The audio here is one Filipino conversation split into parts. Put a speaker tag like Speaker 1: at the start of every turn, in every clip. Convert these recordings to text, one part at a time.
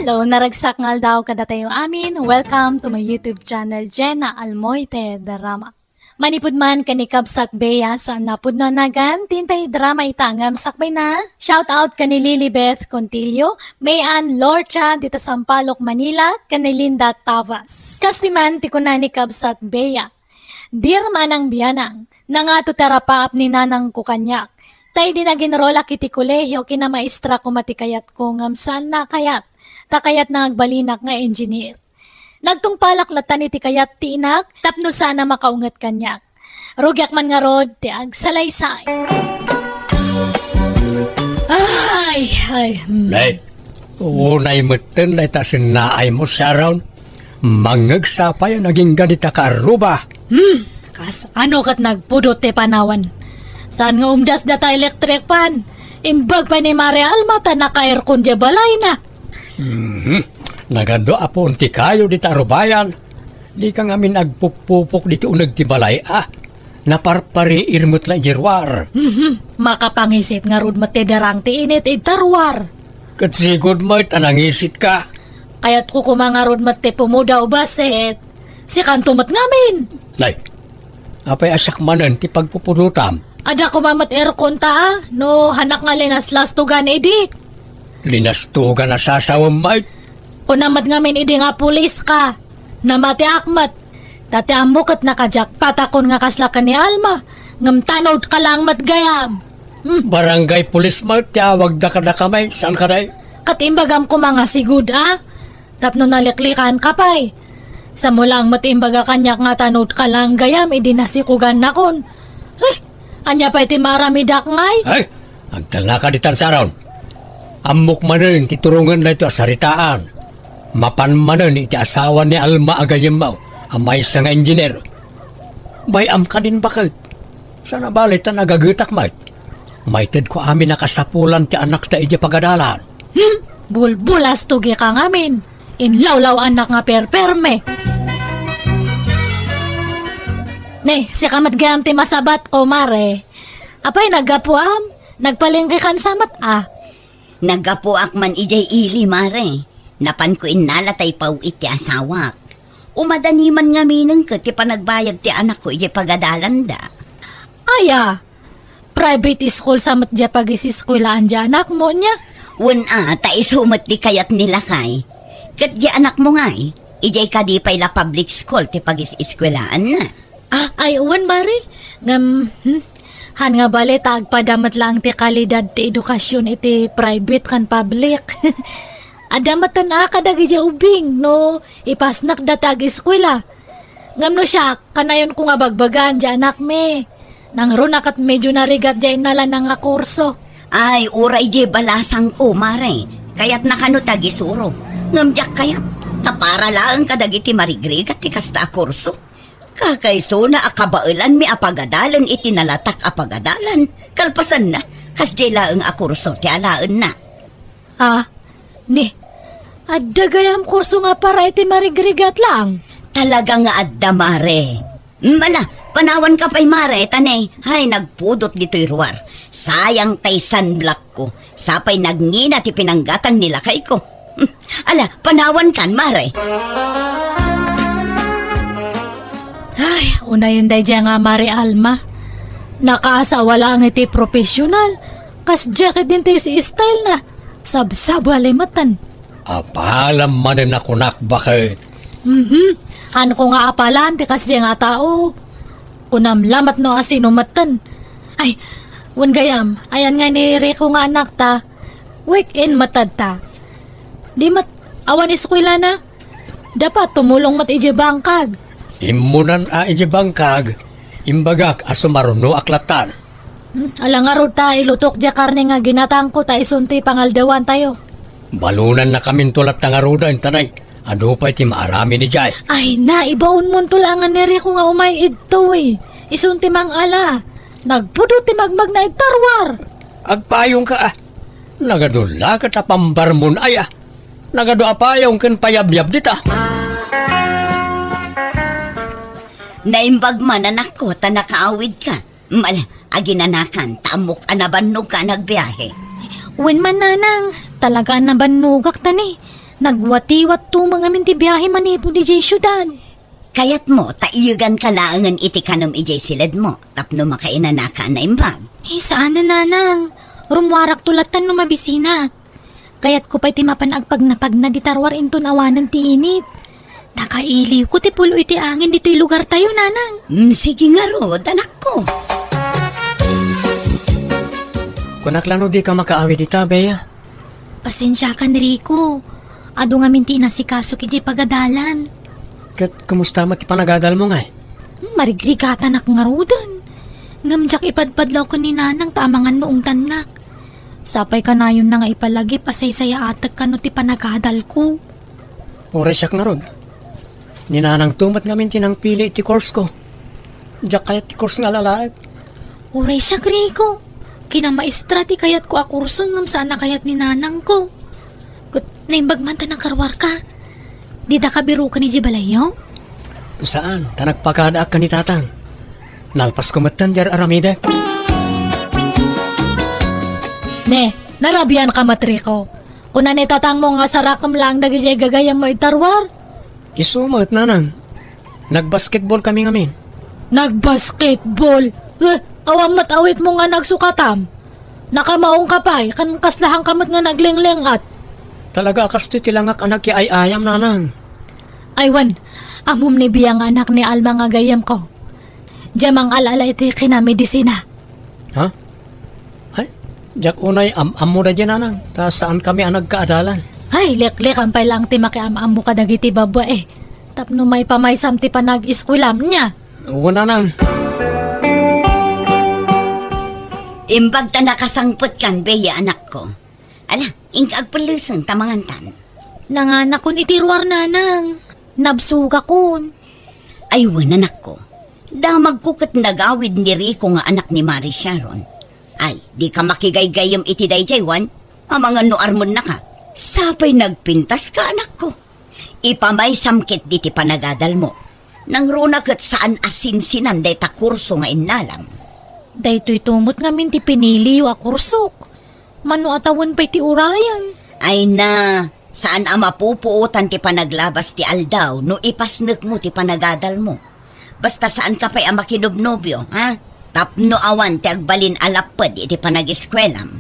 Speaker 1: Hello, naragsak ngal daw kada tayo amin. Welcome to my YouTube channel, Jenna Almoite Drama. Manipud man kanikab sat beya sa napud na nagan, tintay drama itangam sakbay na. Shout out kani Lilibeth Contillo, Mayan Lorcha dita Sampaloc, Manila, kani Linda Tavas. Kasiman ti kunani kab sat beya. Dear manang biyanang, nangato terapaap ni nanang kukanyak. Tay di na ginrola kiti kolehiyo kina maestra ko matikayat ko ngamsan na kayat. Takayat na agbalinak nga engineer. Nagtungpalak latan iti kayat ti inak, tapno sana makaungat kanyak. Rugyak man nga rod, ti agsalaysay. Ay.
Speaker 2: Nay, unay meten lay ta sinaay mo sa around. Mangagsapay naging ganita ka aruba.
Speaker 1: Kas ano kat nagpudot ti panawan. Saan nga umdas data electric pan? Imbag pa ni Maria Almata naka-aircon di balay na.
Speaker 2: Nagado apon ti kayo di tarubayan. Di ka ngamin nagpupupok dito unag ti balay Naparpari irmut la jirwar.
Speaker 1: Makapangisit nga rod matidarang ti init itarwar.
Speaker 2: Katsigod mo tanangisit ka.
Speaker 1: Kaya't ko kumangarod mati pumudaw baset. Si kantumat ngamin.
Speaker 2: Nay, apay asak manan ti pagpupunutam.
Speaker 1: Ada ko mamat aircon ta no hanak nga linas lastugan edi.
Speaker 2: Linastugan na sasawang mait.
Speaker 1: Unamat ngamin idi nga pulis ka. Namati akmat. Dati amok at nakajakpat akon nga kaslakan ni Alma. Ngamtanod ka lang matgayam.
Speaker 2: Barangay pulis mait, tiyawag da ka na kamay. Saan ka day?
Speaker 1: Katimbagam ko mga sigud Tapno naliklikan ka pa'y. Sa mulang matimbaga kanyak nga tanod ka lang gayam, idi nasikugan na kon. Anya pa iti maramidak ngay?
Speaker 2: Ay, agtala ka ditan sa around. Amok manin, titurungan na ito asaritaan. Mapan manin, iti asawa ni Alma agayam mo, amay sa nga engineer. Bayam ka din bakit? Sana balit na nagagutak mait. Maited ko amin nakasapulan ti anak ta iti pagadalan.
Speaker 1: Bulbulas tugi ka ngamin. Inlawlaw anak nga perperme. Ne, si kamat gayam ti masabat ko, mare. Apay nagapuam, nagpalingki kan samat
Speaker 3: Nagapuak man ijay ili, mare. Napan ko inalatay paw iti asawak. Umadaniman nga minang ka ti panagbayad ti anak ko ijay pagadalan da.
Speaker 1: Aya, private school samat dya pag-isiskulaan dya anak mo niya.
Speaker 3: Ta isumat di kayat nila kay. Kat di anak mo ngay, ijay kadipay la public school ti pag-isiskulaan na.
Speaker 1: Ay uwan mare. Han nga bali tagpadamat lang ti kalidad ti edukasyon iti private kan public. Adamatan kadagi dya ubing no ipasnak datag eskwela. Ngam no siya, kanayon ko nga bagbagan dya anak me. Nang runak at medyo narigat dya inala nga kurso.
Speaker 3: Ay, uray di balasang ko, mare. Kaya't nakanutag isuro. Ngamjak kayat, tapara lang kadagiti marigrig at tikasta kurso. Kakaiso na akabailan mi apagadalan itinalatak apagadalan. Kalpasan na, kasdi laang akurso ti alaan na.
Speaker 1: Adagayam kurso nga para iti marigrigat lang.
Speaker 3: Talaga nga adda, mare. Mala, panawan ka pa'y mare, tanay. Hay, nagpudot dito'y ruwar. Sayang tay sunblock ko. Sapay nagngina ti pinanggatang nila kay ko. Ala, panawan kan, mare.
Speaker 1: Ay, una yun day dya nga Mari Alma. Nakaasawa lang iti profesional. Kas jacket din tayo si style na. Sabsabwalay matan.
Speaker 2: Apalam manin ako nakbakit.
Speaker 1: Ano ko nga apalan, ti kas dya nga tao. Kunam lamat no asino matan. Ay, wan gayam, ayan nga ni Rico nga anak ta. Weekend matad ta. Di awan eskwela na. Dapat tumulong mat ije bangkag.
Speaker 2: Imunan ije bangkag. Imbagak asumaruno aklatan.
Speaker 1: Alang nga ro ta, ilutok dya karne nga ginatangko ta isunti pangaldawan tayo.
Speaker 2: Balunan na kaming tulat na nga rudan, tanay. Ano pa iti maarami ni Jai?
Speaker 1: Ay na, ibaon mo tulangan ni Rico nga umay ito Isunti mang ala. Nagpudo ti magmag na itarwar.
Speaker 2: Agpayong ka Nagadula ka tapambar mo na Nagado apayong kan payabyab dita.
Speaker 3: Naimbag man anak ko, ta nakaawid ka. Mala, aginanakan, tamok anabannog ka nagbiyahe.
Speaker 1: Uwin man nanang, talaga nabanugak tani. Nagwati-wat to mga minti biyahe manipod di jay syudad.
Speaker 3: Kayat mo, taiyugan ka laangan iti kanom ijay silid mo, tapno makainanaka na imbag.
Speaker 1: Saan na nanang? Rumwarak tulatan no mabisina. Kayat ko pa'y timapanagpag na pag na ditarwar inton awanan ti init. Nakailiw ko ti pulo iti angin dito'y lugar tayo, nanang.
Speaker 3: Sige nga rod, anak ko.
Speaker 2: Kunaklano di ka makaawi dita, Bea.
Speaker 1: Pasensya ka ni Rico. Ado nga minti na si Kaso kiji pagadalan.
Speaker 2: Kat kumusta mo ti panagadal mo nga eh?
Speaker 1: Marigrigatan ak nga rudan. Ngamjak ipadpadlaw ko ni nanang tamangan noong tanak. Sapay ka na yun na nga ipalagi pasaysaya atag ka no ti panagadal ko.
Speaker 2: Oresyak na rod. Ninanang tumat ngamin tinang pili ti course ko. Diyak kaya ti course nga lalaag.
Speaker 1: Uray siya, Rico. Kinamaestra ti kayat ko akurso ngam sana kayat ni nanang ko. Kut naimbag man ta nakarwar ka. Di da ka biro ka ni Jibalayo?
Speaker 2: Saan? Tanagpagkadaak ka ni tatang. Nalpas kumatan jar aramida.
Speaker 1: Ne, narabian ka matriko. Kuna ni tatang mo nga sarakam lang nagijay gagayam mo itarwar.
Speaker 2: Isumot, nanang. Nagbasketball kami ngamin.
Speaker 1: Nagbasketball? Awam awit mo nga nagsukatam. Nakamaong kapay, kan kaslahang kamot nga naglenglengat.
Speaker 2: Talaga kasto tilangak anak ki ay ayam, nanang.
Speaker 1: Aywan, amom ni biyang anak ni Alma nga gayam ko. Jamang alala iti kinamedisina.
Speaker 2: Ha? Ay, jak unay am-am mo na dyan, nanang. Ta saan kami ang nagkaadalan?
Speaker 1: Ay, lek-lekan pa lang ti makiam-ambo ka dagiti babwa eh. Tapno may pamaysam ti panag-iskwilam niya.
Speaker 2: Oo, nanang.
Speaker 3: Imbag ta nakasangpot kan, Bea, anak ko. Ala, ingkagpalusan tamangantan.
Speaker 1: Nanganak kon itirwar nanang. Nabsuga kon.
Speaker 3: Ay, anak ko. Damag ko kat nagawid ni Rico nga anak ni Mari Sharon. Ay, di ka makigaygayam iti dayjaywan. Amang ano armon na ka. Sapay nagpintas ka, anak ko. Ipamay samkit di ti panagadal mo. Nang runa kat saan asinsinan day ta kurso nga inalam.
Speaker 1: Daytoy tumot nga min ti pinili o akursok. Mano atawan pa'y ti urayan.
Speaker 3: Ay na, saan ama pupuutan ti panaglabas ti aldaw no ipasnek mo ti panagadal mo. Basta saan ka pa'y ama kinobnobyo, ha? Tapno awan ti agbalin alapad iti panag-eskwelam.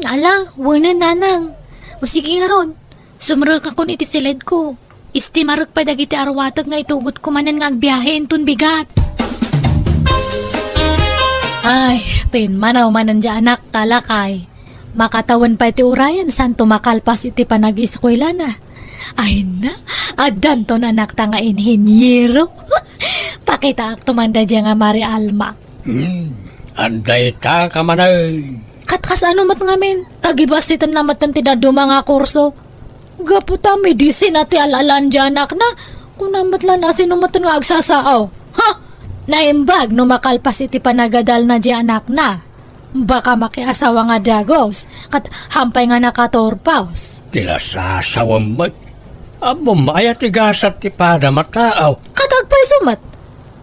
Speaker 1: Ala, wala nanang. O sige nga ron, sumrag ako iti silid ko. Istimarag pa dagiti arwatag nga itugot ko manan nga agbiyahe intun bigat. Ay, pinmanaw manan dya anak talakay. Makatawan pa iti urayan san tumakalpas iti panag-eskwela na. Ay na, adan to anak ta nga inhinyero. Pakita ak tumanda dya nga Mari Alma.
Speaker 2: Anday ta ka manay.
Speaker 1: Katkas ano mat ngamin, tagibasitan na matan ti dado mga kurso. Gaputa medicine ati alalan dyan anak na, kung namatlan na sinumatan nga agsasao. Ha? Naimbag no makalpas iti panagadal na dyan anak na. Baka makiasawa nga dagos, kat hampay nga nakatorpaus.
Speaker 2: Tila sasawam mo. Amo maya tigasat ti pada mataaw.
Speaker 1: Katagpay sumat.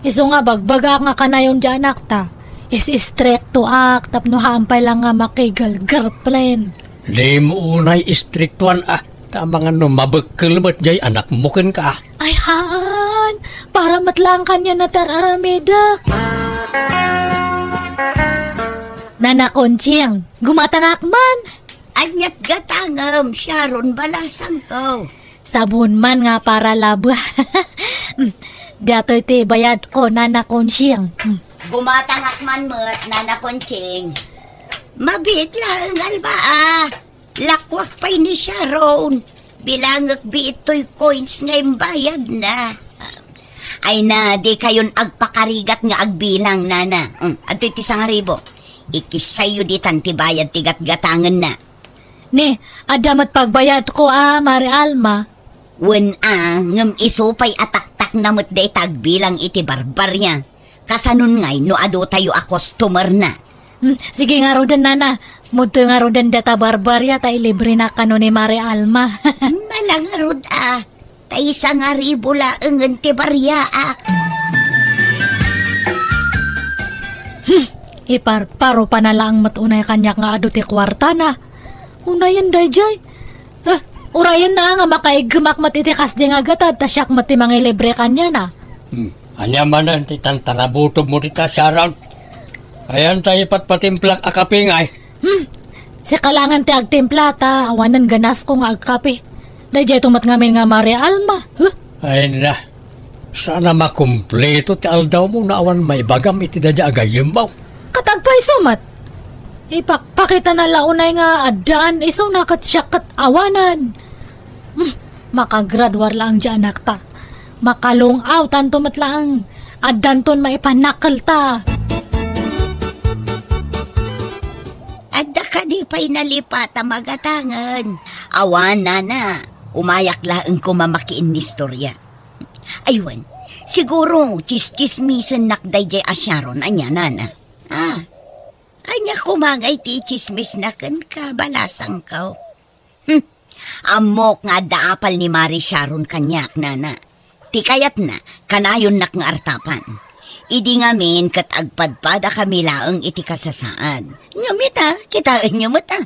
Speaker 1: Iso nga bagbaga nga kanayon dyan anak ta. Is stricto ak, tapno hampay lang nga makigal-girlfriend.
Speaker 2: Di mo unay istriktuan Tama nga no, mabagkal mo't jay anak mo ken ka.
Speaker 1: Ay haan, para matlang kanya na tararameda. Nanakonching, gumatanak man.
Speaker 3: Anyat gatangam, Sharon balasang ko.
Speaker 1: Sabon man nga para laba. Dato'y ti bayad ko, nanakonching.
Speaker 3: Gumatangak man mo't nanakonching. Mabit lang, alba Lakwak pa'y ni Sharon. Bilangak bi ito'y coins ngayong bayad na. Ay na, di kayon agpakarigat nga agbilang, nana. At iti sangaribo. Ikisayo di tantibayad tigat-gatangan na.
Speaker 1: Ne, adamat pagbayad ko Mari Alma.
Speaker 3: Wen ngam isupay ataktak na mo't day tagbilang iti barbarya. Kasanun ngay no ado tayo a customer na.
Speaker 1: Sige nga rodan nana. Muto nga rodan data barbarya tay libre na kano ni Mari Alma.
Speaker 3: Malang rod tay isang aribo laeng ti baryaak.
Speaker 1: Iparparo pa na lang matunay kanyak nga ado ti kwarta na. Unayan dayjay. Urayan na nga makaigmak matitikas di nga gatad, ta siyak mati mga libre kanya na.
Speaker 2: Anya man ang titan tanabutob mo dita Sharon. Ayan tayo patpatimplak akapingay.
Speaker 1: Si kalangan ti agtimpla ta, awanan ganas ko nga agkape. Dahil tumat ngamin nga Maria Alma. Huh?
Speaker 2: Ay na. Sana makumpleto ti aldaw mo na awan may bagam iti dadya agayim mo.
Speaker 1: Katagpay sumat. Ipakpakita na launay nga adaan isaw nakat siya kat awanan. Makagradwar lang dyan anak ta. Makalong out tanto matlaang. Adanton maipanakal ta.
Speaker 3: Adda ka di pa'y nalipata magatangan. Awan na. Umayak laang ko mamakiin ni istorya. Aywan, siguro chismisan nakday jay asyaron anya nana. Anya kumangay ti chismis na kan ka balasang ka. Amok nga daapal ni Mari Sharon kanyak nana. Ti kayat na, kanayon nak nga artapan. Idi ngamin kat agpadpada kami laang iti kasasaan. Ngamit kitaan nyo mo ta.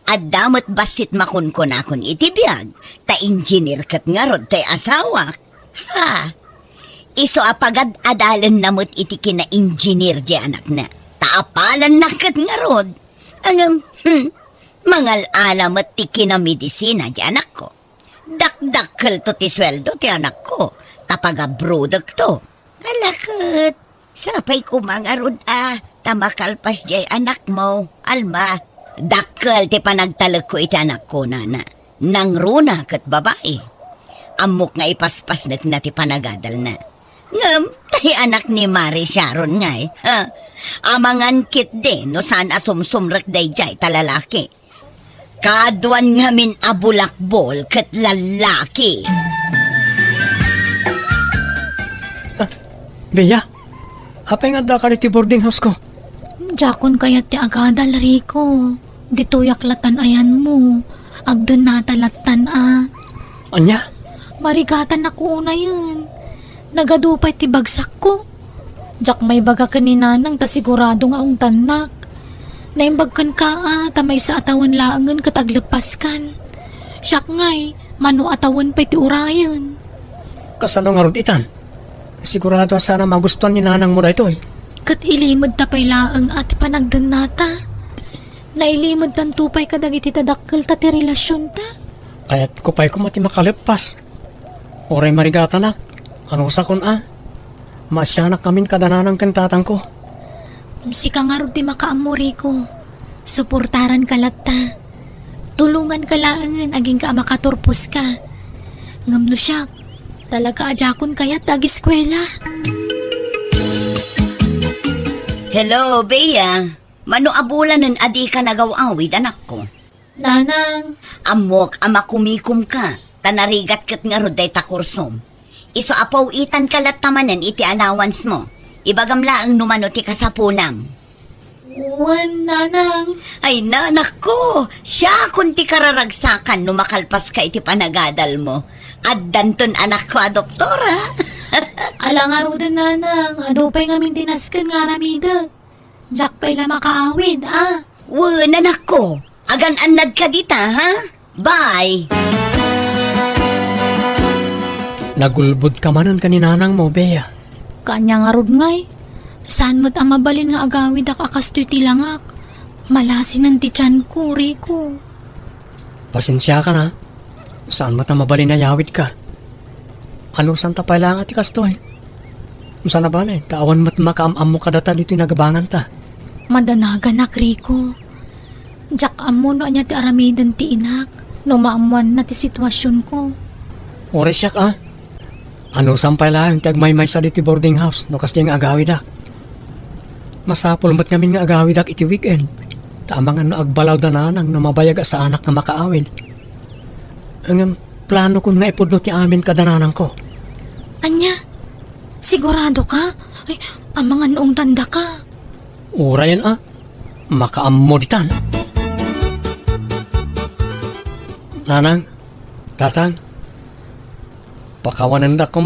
Speaker 3: At damot basit makunkon akon iti biyag. Ta engineer kat nga rod tay asawa. Iso apagad adalan namot iti kina-engineer di anak na. Taapalan na kat nga rod. Angang, mangal alamat ti kina-medisina di anak ko. Dakdakkel to ti sweldo ti anak ko. Tapaga-brodak to. Alakot, sapay kumangarod tamakalpas jay anak mo, Alma. Dakkel ti panagtalag ko iti anak ko, nana. Nang runa kat babae. Amok nga ipaspas na ti panagadal na. Ngam, tayo anak ni Mari Sharon nga Amangan kit de, no saan asumsumrak day jay talalaki. Kaduan nga min abulakbol kat lalaki.
Speaker 2: Beya, apay nga da ka ti boarding house ko.
Speaker 1: Jakon kayat ti agadal Rico. Dituyak latan ayan mo. Agdan natalatan
Speaker 2: Anya?
Speaker 1: Marigatan ako una yun. Nagadupay ti bagsak ko. Jak may baga kanina nang ta sigurado nga ang tanak. Naimbagkan ka tamay sa atawan laangan kataglepas kan. Siyak ngay, mano atawan pa'y ti urayan.
Speaker 2: Kasano nga rod itan? Sigurado sana magustuhan ni nanang mo na ito
Speaker 1: Kat ilimod ta pa'y laang at panagdan nata. Nailimod tan tupay kadag iti tadakkel ta ti relasyon ta.
Speaker 2: Kaya't ko pa'y kumati makalipas. Oray marigatanak. Ano sa kun Masyanak kamin kadananang kantatang ko.
Speaker 1: Si kangarod di makaamuri ko. Suportaran ka latta. Tulungan ka laangan aging ka makaturpos ka. Ngam no siya, talaga ajakon kaya't ag-eskwela.
Speaker 3: Hello, Bea. Mano abulan nun adi ka nagawawid, anak ko.
Speaker 1: Nanang,
Speaker 3: Amok amakumikum ka. Tanarigat kat nga roday takursom. Iso apaw itan kalat tamanan iti allowance mo. Ibagamla ang numano ti kasapulam.
Speaker 1: uwan nanang.
Speaker 3: Ay nanak ko, siya kung ti kararagsakan numakalpas ka iti panagadal mo. At danton anak ko doktora.
Speaker 1: Alang arudan nanang, adupay ngamin dinaskan nga ramidag. Jak pa'y nga makaawid,
Speaker 3: Nanak ko, agan-anad ka dita, ha? Bye!
Speaker 2: Nagulbud ka manan ka ni nanang mo, Bea.
Speaker 1: Kanya nga rod ngay. Saan mo't ang mabalin nga agawid ak akastoy tilangak. Malasin ang tityan ko, Rico.
Speaker 2: Pasensya ka na. Saan mata mabalin na yawid ka? Ano saan tapay lang at ikastoy? Saan na ba na Tawan mat makaamam mo kadata dito nagabangan ta.
Speaker 1: Madanagan ak, Rico. Jak amo no anya ti aramidan ti inak. No maamuan na ti sitwasyon ko.
Speaker 2: Ores siya ka. Ano sampay lang tagmay-may sa dito boarding house no kasi nga agawid ak. Masapol mat kami nga agawid ak iti weekend. Tamang ano agbalaw na nanang na mabayag sa anak na makaawid. Ang plano ko nga ipudno ti amin kadananang ko.
Speaker 1: Anya? Sigurado ka? Ay, ang mga noong tanda ka.
Speaker 2: Ura yan makaammo ditan. Nanang, tatang, pakawanan da ko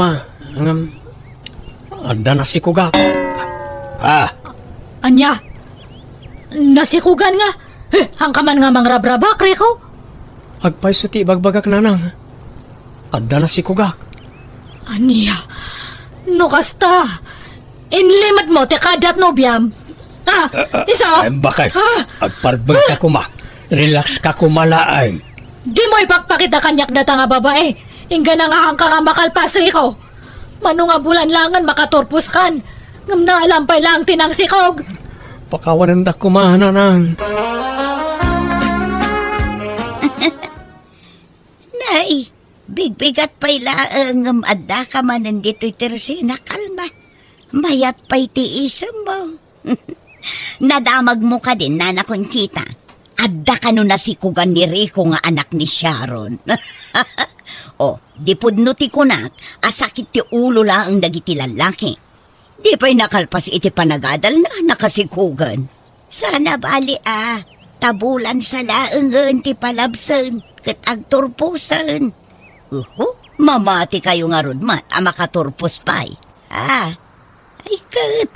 Speaker 2: ada nasi ko ga.
Speaker 1: Anya? Nasikugan nga. Hangkaman nga mangrabrabak, Rico.
Speaker 2: Agpay suti bagbagak nanang. Adda na si Kugak.
Speaker 1: Aniya, no kasta. Inlimad mo, tekadat no biyam. Isa?
Speaker 2: Ay, bakit?
Speaker 1: Ha?
Speaker 2: Agparbag ka kuma. Relax ka kumalaay.
Speaker 1: Di mo ipagpakita kanyak data nga babae. Ingga na nga hangka nga makalpasri ko. Mano nga bulan langan makaturpus kan. Ngam na alampay lang tinangsikog.
Speaker 2: Pakawanan da kuma nanang.
Speaker 3: Nay, bigbigat pa'y laang adda ka man nandito'y tersina kalma. Mayat pa'y tiisam mo. Nadamag mo ka din, Nana Conchita. Adda ka no nasikugan ni Rico nga anak ni Sharon. O, di pudno ti kunak, asakit ti ulo lang ang dagiti lalaki. Di pa'y nakalpas iti panagadal na nakasikugan. Sana bali tabulan sa laangan ti palabsan, kat agturpusan. Mamati kayo nga rudmat, makaturpos pa'y. Ay kat,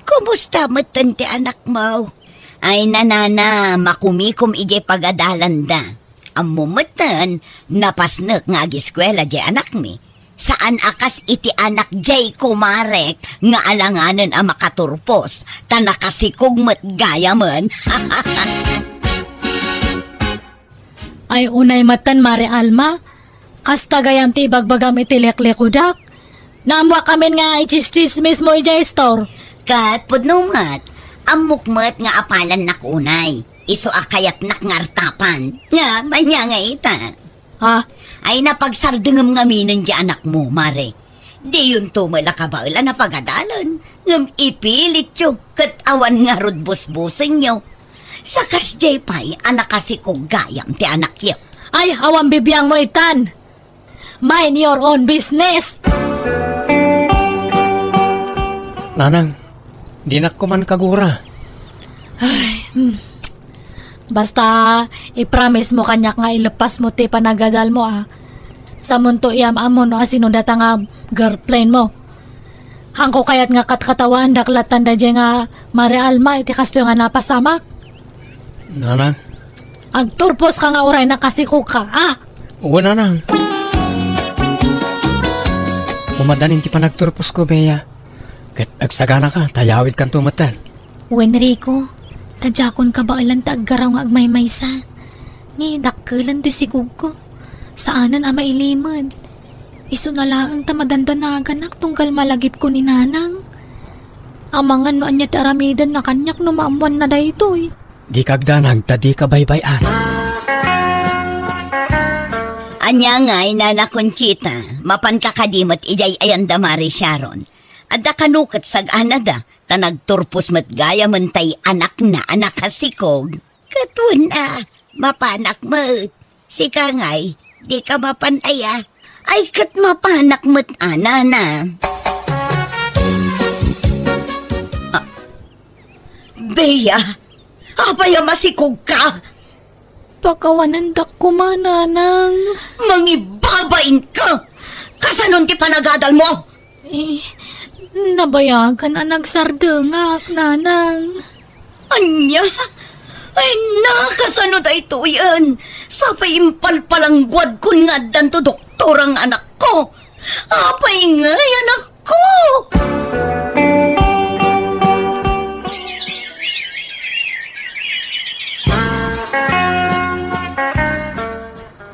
Speaker 3: kumusta matan ti anak mo? Ay nanana, makumikom ije pagadalan da. Ang mumatan, napasnek nga agiskwela di anak mi. Saan akas iti anak jay kumarek nga alanganan ang makaturpos, ta nakasikog met gaya man.
Speaker 1: Ay unay matan Mare Alma. Kasta gayam ti bagbagam itileklekodak. Namwa kami nga ichistis mismo ijay store.
Speaker 3: Kat pudnumat, amukmat nga apalan nakunay. Iso akayat nakngartapan. Nga, manya nga ita.
Speaker 1: Ha?
Speaker 3: Ay napagsardengam nga minan di anak mo, Mare. Di yun tumala ka ba na pagadalan. Ngam ipilit yo, kat awan nga rod busbusin yo. Sakas jay pa'y anak kasi kong gayam ti anak yo.
Speaker 1: Ay, awang bibiyang mo itan. Mind your own business.
Speaker 2: Nanang, di na ko man kagura.
Speaker 1: Basta, i-promise mo kanyak nga ilepas mo ti panagadal mo Sa munto iyam amo no asino data nga girlfriend mo. Hangko kayat nga katkatawan daklatan da dyan nga Mare Alma iti kasto nga napasamak.
Speaker 2: Nanang,
Speaker 1: Agturpos ka nga uray na kasikog ka,
Speaker 2: uwa nanang. Umadanin ti panagturpos ko, Bea. Kat agsagana ka, tayawid kan tumatan.
Speaker 1: Wenrico, tadjakon ka ba ilan taggaraw nga agmaymaysa? Ni dakkelan to sigug ko. Saanan ama iliman? Iso na laang tamadandanagan nak tunggal malagip ko ni nanang. Amangan no anya taramidan na kanyak no maamuan na daytoy.
Speaker 2: Di kagdanang, tadi ka baybayan.
Speaker 3: Anya nga'y Nana Conchita, mapan kakadimat ijay ayanda Mari Sharon. Adda kanukat sag-anada, ta nagturpos mat gaya mentay anak na anak kasikog. Katun mapanak mat. Sika nga'y, di ka mapanaya. Ay kat mapanak mat anana. Bea, apaya masikog ka?
Speaker 1: Pakawanan dak ko mananang.
Speaker 3: Mangibabain ka! Kasanon ti panagadal mo?
Speaker 1: Nabayagan na nagsardengak, nanang.
Speaker 3: Anya? Ay nakasano da ito yan? Sapay impalpalanggwad kun nga danto doktor ang anak ko. Apay nga anak ko!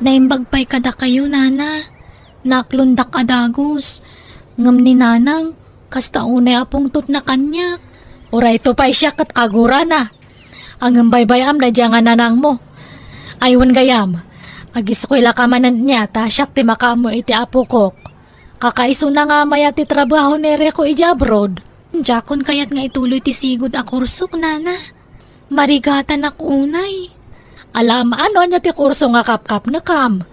Speaker 1: Naimbagpay kada kayo, nana. Naklundak adagos. Ngam ni nanang, kasta unay apong tut na kanya. Uray to pa'y siya kat kagura na. Ang baybayam na diya nga nanang mo. Aywan gayam, agiskwela ka manan niya, ta siyak ti makamo iti apukok. Kakaiso na nga maya ti trabaho ni Reko ija abroad. Jakon kayat nga ituloy ti sigod a kursok, nana. Marigatan ak unay. Alam, ano niya ti kurso nga kapkap na kam.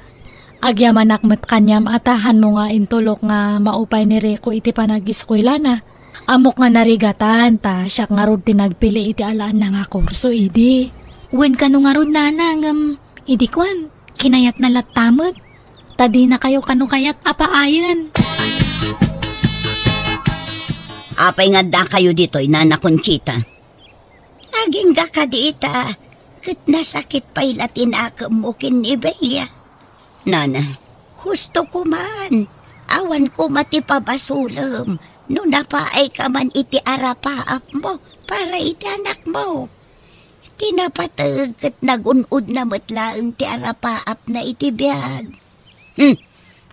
Speaker 1: Agyaman akmat kanyam atahan mo nga intulok nga maupay ni Reko iti panagiskwela na. Amok nga narigatan, ta siyak nga rod tinagpili iti alaan na nga kurso, idi. Wen ka nga rod nanang, idi kwan, kinayat na latamot. Tadi na kayo kanu kayat apaayan.
Speaker 3: Apay nga da kayo dito'y Nana Conchita. Aging ka dita. Kat nasakit pa'y latinakam mo kini Bea. Nana, husto ko man. Awan ko matipabasulam. No napaay ka man iti arapaap mo para iti anak mo. Tinapatag at nagunod na matlaang ti arapaap na iti biyag.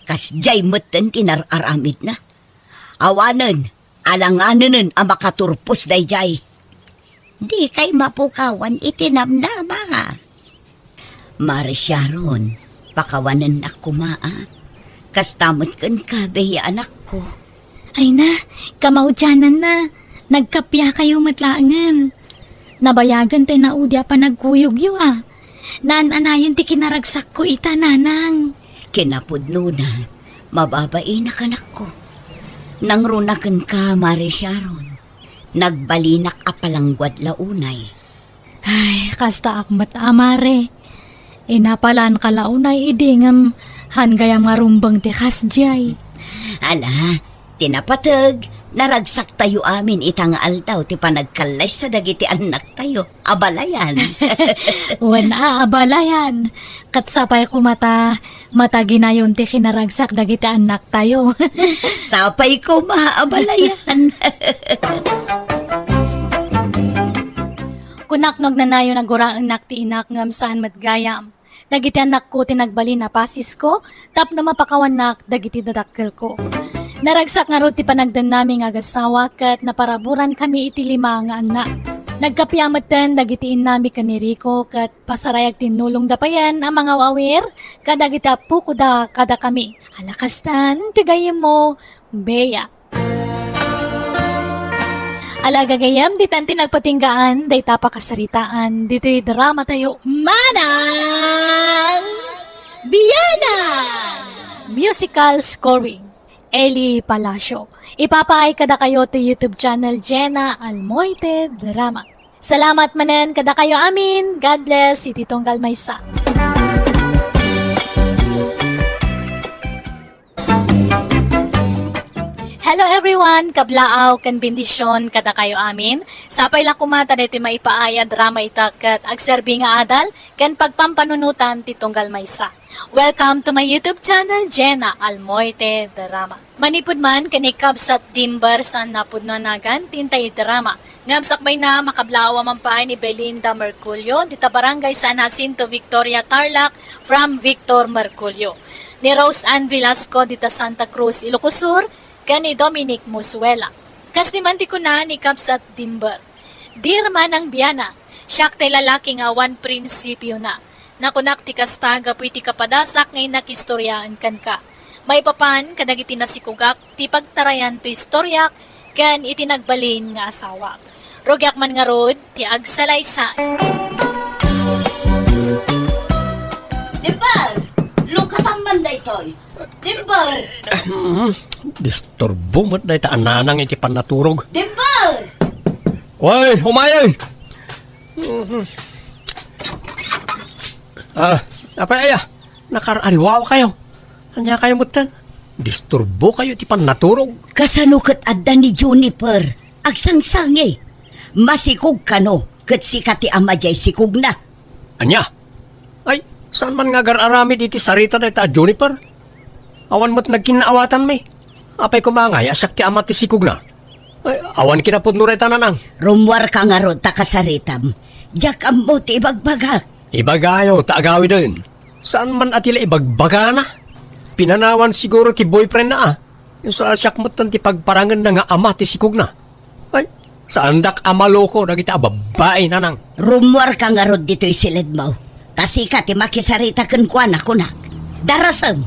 Speaker 3: Kasjay matan tinararamid na. Awanan, alanganan ang makaturpos dayjay. Di kay mapukawan itinamnama. Mari Sharon, pakawanan na kumaa. Kastamot kan ka, Bea anak ko.
Speaker 1: Ay na, kamaudyanan na. Nagkapya kayo matlaangan. Nabayagan tayo na udya pa nagkuyog yu ah. Naan-anayan ti kinaragsak ko ita, nanang.
Speaker 3: Kinapudno na, mababain na kanak ko. Nangrunakan ka, Mari Sharon. Nagbalinak apalangwad launay.
Speaker 1: Ay, kasta akmat amare. Inapalan ka launay idingam hangayam marumbang ti kasjay.
Speaker 3: Ala, tinapatag, naragsak tayo amin itang aldaw ti panagkalay sa dagiti anak tayo. Abalayan.
Speaker 1: Wana abalayan. Katsapay ko mata ginayon ti kinaragsak dagiti anak tayo.
Speaker 3: Sapay ko maabalayan.
Speaker 1: Kunaknog na nayo naguraan nak ti inak ngam saan matgayam. Dagiti anak ko tinagbali na pasis ko, tapno mapakawanak dagiti dadakkel ko. Naragsak nga ro ti panagdan naming agasawa kat naparaburan kami iti 5 nga anak. Nagkapiamatan dagiti inami kaniriko kat pasarayag tinulong dapayan ang mga wawer kadagiti apu ko da kada kami. Halakastan, tigayem mo, Bea. Alagagayam, ditan tinagpatinggaan, day tapakasaritaan, dito'y drama tayo, Manang Biyana! Musical scoring, Eli Palacio. Ipapaay kada kayo to YouTube channel Jenna Almoite Drama. Salamat manen kada kayo amin. God bless, iti Tonggal Maysa. Hello everyone, kablaaw kan bendisyon kada kayo amin. Sapay lang kumata dito maipaaya drama itakat agserbi nga adal kan pagpampanunutan ti Tonggal Maysa. Welcome to my YouTube channel Jenna Almoite Drama. Manipud man kanikab sa timber sa napudnanagan tintay drama. Ngabsakbay na makablaawa man pa ni Belinda Merculio dita barangay San Jacinto Victoria Tarlac from Victor Merculio. Ni Rose Ann Velasco dita Santa Cruz Ilocos Sur ni Dominic Musuela. Kasnimanti ko na ni Kapsat Timber. Dear Manang Biyana, siyak tay lalaki nga one prinsipyo na. Nakunak ti kastaga po iti kapadasak ngay nakistoryaan kan ka. May papan kadagiti nasikugak ti pagtarayan to istoryak kan iti nagbalin nga asawa. Rogyak man nga rod ti agsalaysay.
Speaker 3: Dimbar! Lungkataman da ito'y. Dimbar!
Speaker 2: Disturbo mo't na ita ananang iti panaturog.
Speaker 3: Dimbar!
Speaker 2: Uy, humayay! Apay aya, nakarariwaw kayo. Anya kayo mutan? Disturbo kayo iti panaturog.
Speaker 3: Kasanukat adda ni Juniper, agsangsangi. Masikog kano, kat sikati amajay sikog na.
Speaker 2: Anya? Ay, saan man nga gararamid iti sarita na ita, Juniper? Awan mo't nagkinaawatan may. Apay kumangay, asak ti amat ti sikog na. Ay, awan kinapod nureta nanang.
Speaker 3: Rumwar ka nga rod takasaritam. Diyak ang mo ti ibagbaga.
Speaker 2: Ibagayo, taagawi din. Saan man atila ibagbaga na? Pinanawan siguro ti boyfriend na Yung sa asak mo't ti pagparangan na nga ama ti sikog na. Ay, saan dak amaloko na kita babae nanang.
Speaker 3: Rumwar ka nga rod dito'y silid mo. Tasika ti makisarita kan kuan ako na. Darasam.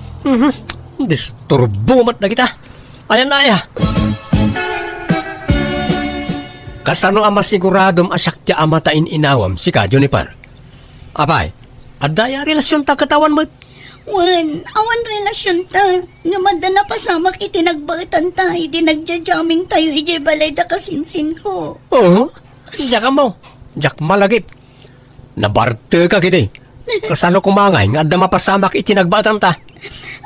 Speaker 2: Disturbo mat na kita. Ayan na aya. Kasano ama siguradom asak ti amatain inawam si ka, Juniper? Apay, adaya relasyon ta katawan mo.
Speaker 3: Awan relasyon ta. Nga madana pasamak itinagbatan ta. Iti nagja-jamming tayo iti balay da kasinsin ko.
Speaker 2: Oo, diyak mo. Diyak malagip. Nabarte ka kiti. Kasano kumangay nga adda mapasamak itinagbatan ta.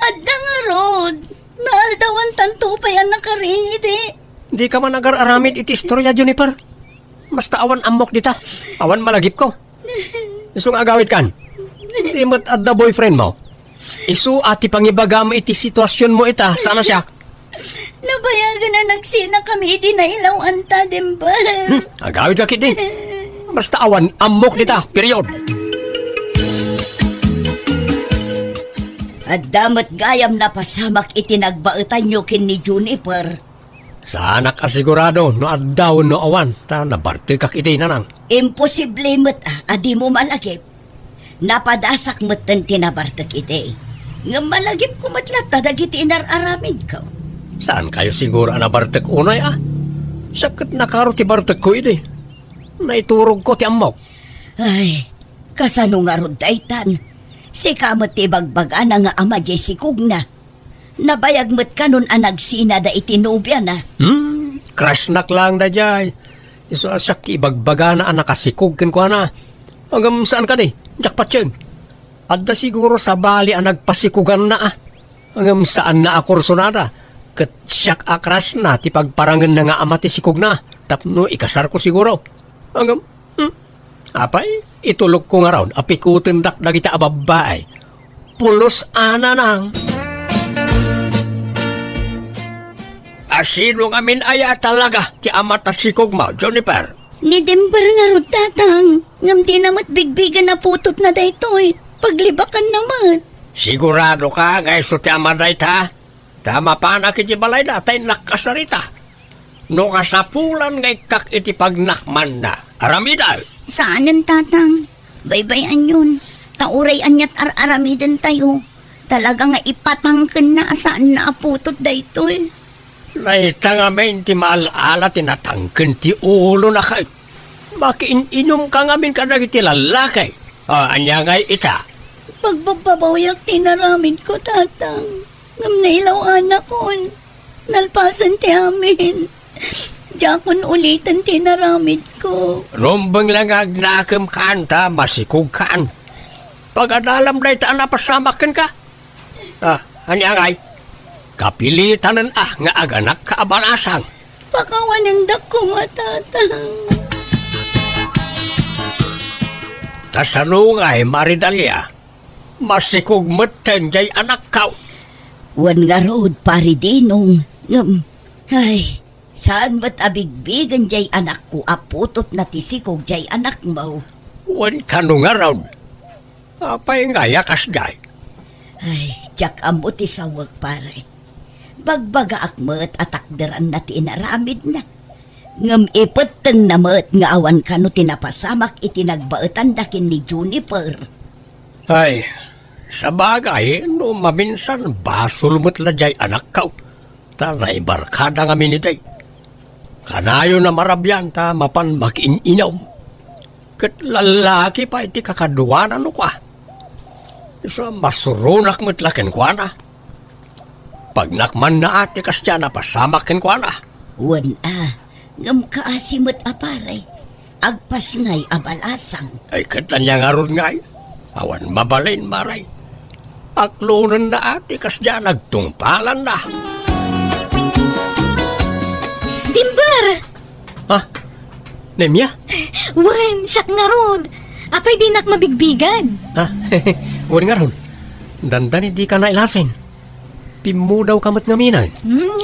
Speaker 3: Adda nga rod. Naaldawan tanto pa yan nakaring iti.
Speaker 2: Di ka man agar-aramid iti istorya, Juniper. Basta awan amok dita. Awan malagip ko. Isu nga agawit kan. Di mo't adda boyfriend mo. Isu ati pangibagam iti sitwasyon mo ita. Sana siya?
Speaker 3: Nabayagan na nagsina kami iti na ilaw anta, Dimple.
Speaker 2: Agawit ka kiti. Basta awan, amok dita. Period.
Speaker 3: At damat gayam na pasamak itinagbaetan nyo kin ni Juniper.
Speaker 2: Sana ka sigurado no addaw no awan. Ta nabarte ka kiti nanang.
Speaker 3: Imposible mo't adi mo malagip. Napadasak mo't tinabartak iti. Nga malagip ko matlat tadagiti inararamid ka.
Speaker 2: Saan kayo siguro nabartek unay Sakit na karo ti bartek ko iti. Naiturog ko ti amok.
Speaker 3: Ay, kasano nga rod daytan. Si kamot ti bagbaga na nga ama Jesikog na. Nabayag mo't kanon nagsina da itinubya na.
Speaker 2: Crash nak lang da jay. Iso asak ibagbaga na nakasikog ken ko na. Hanggang saan ka di? Jakpat yun. Adda siguro sa bali nagpasikugan na Hanggang saan na akursunada. Kat siyak akras na ti pagparangan na nga ama ti sikog na. Tapno ikasar ko siguro. Hanggang, apay, itulog ko nga raw. Apikutin dak na kita ababay. Pulos ana nang. Asino ngamin aya talaga ti ama ta sikog mo, Juniper.
Speaker 3: Ni Dimper nga rod tatang. Ngam di namat bigbigan na putot na daytoy. Paglibakan naman.
Speaker 2: Sigurado ka, ngay so ti ama dayt ha? Tama pa na kiti balay na, tay nakasarita. No kasapulan ngay kak iti pagnakman na. Aramida.
Speaker 3: Saanan tatang? Baybayan yun. Tauray anyat aramiden tayo. Talaga nga ipatangken na saan na aputot daytoy.
Speaker 2: Naita nga men ti maalala tinatangken ti ulo na kay. Makiininom ka nga min ka iti lalakay. Anya ngay ita.
Speaker 3: Pagbababayak tinaramid ko tatang. Ngam nailaw anak ko. Nalpasan ti amin. Jakon ulitan tinaramid ko.
Speaker 2: Rumbang lang agnakam kanta, masikog kaan. Pag adalam na ita napasamakin ka. Anya ngay. Kapilitan nga aganak kaabalasang.
Speaker 3: Pakawanandak ko matatang.
Speaker 2: Kasano ngay, Maridalia. Masikog matan jay anak ka.
Speaker 3: Wan nga road paridinong. Ay, saan ba't abigbigan jay anak ko aputot na tisikog jay anak mo?
Speaker 2: Wan kano nga raw. Apay nga yakas jay.
Speaker 3: Ay, jak amo ti sawag pare. Bagbaga akmet atakderan na tinaramid na. Ngam ipeteng na met nga awan kano tinapasamak itinagbaetan dakin ni Juniper.
Speaker 2: Ay, sa bagay, no maminsan basol mo't lajay anak ka. Ta naibarkada nga miniday. Kanayo na marabyan ta mapan makiinaw. Kat lalaki pa iti kakaduanan no ka. So masurunak mo't lakin kwa na. Pag nakman na ati kasya na pasamakin kwa na.
Speaker 3: Wan ngam kaasimot apare. Agpas ngay abalasang.
Speaker 2: Ay katanya nga ron ngay. Awan mabalin maray. Aklunan na ati kasya nagtungpalan na.
Speaker 1: Dimber!
Speaker 2: Nemya?
Speaker 1: Wen, siyak nga rod. Apay di nak mabigbigan.
Speaker 2: Wan nga ron. Dandan hindi ka nailasin. Pimu daw kamot nga minay.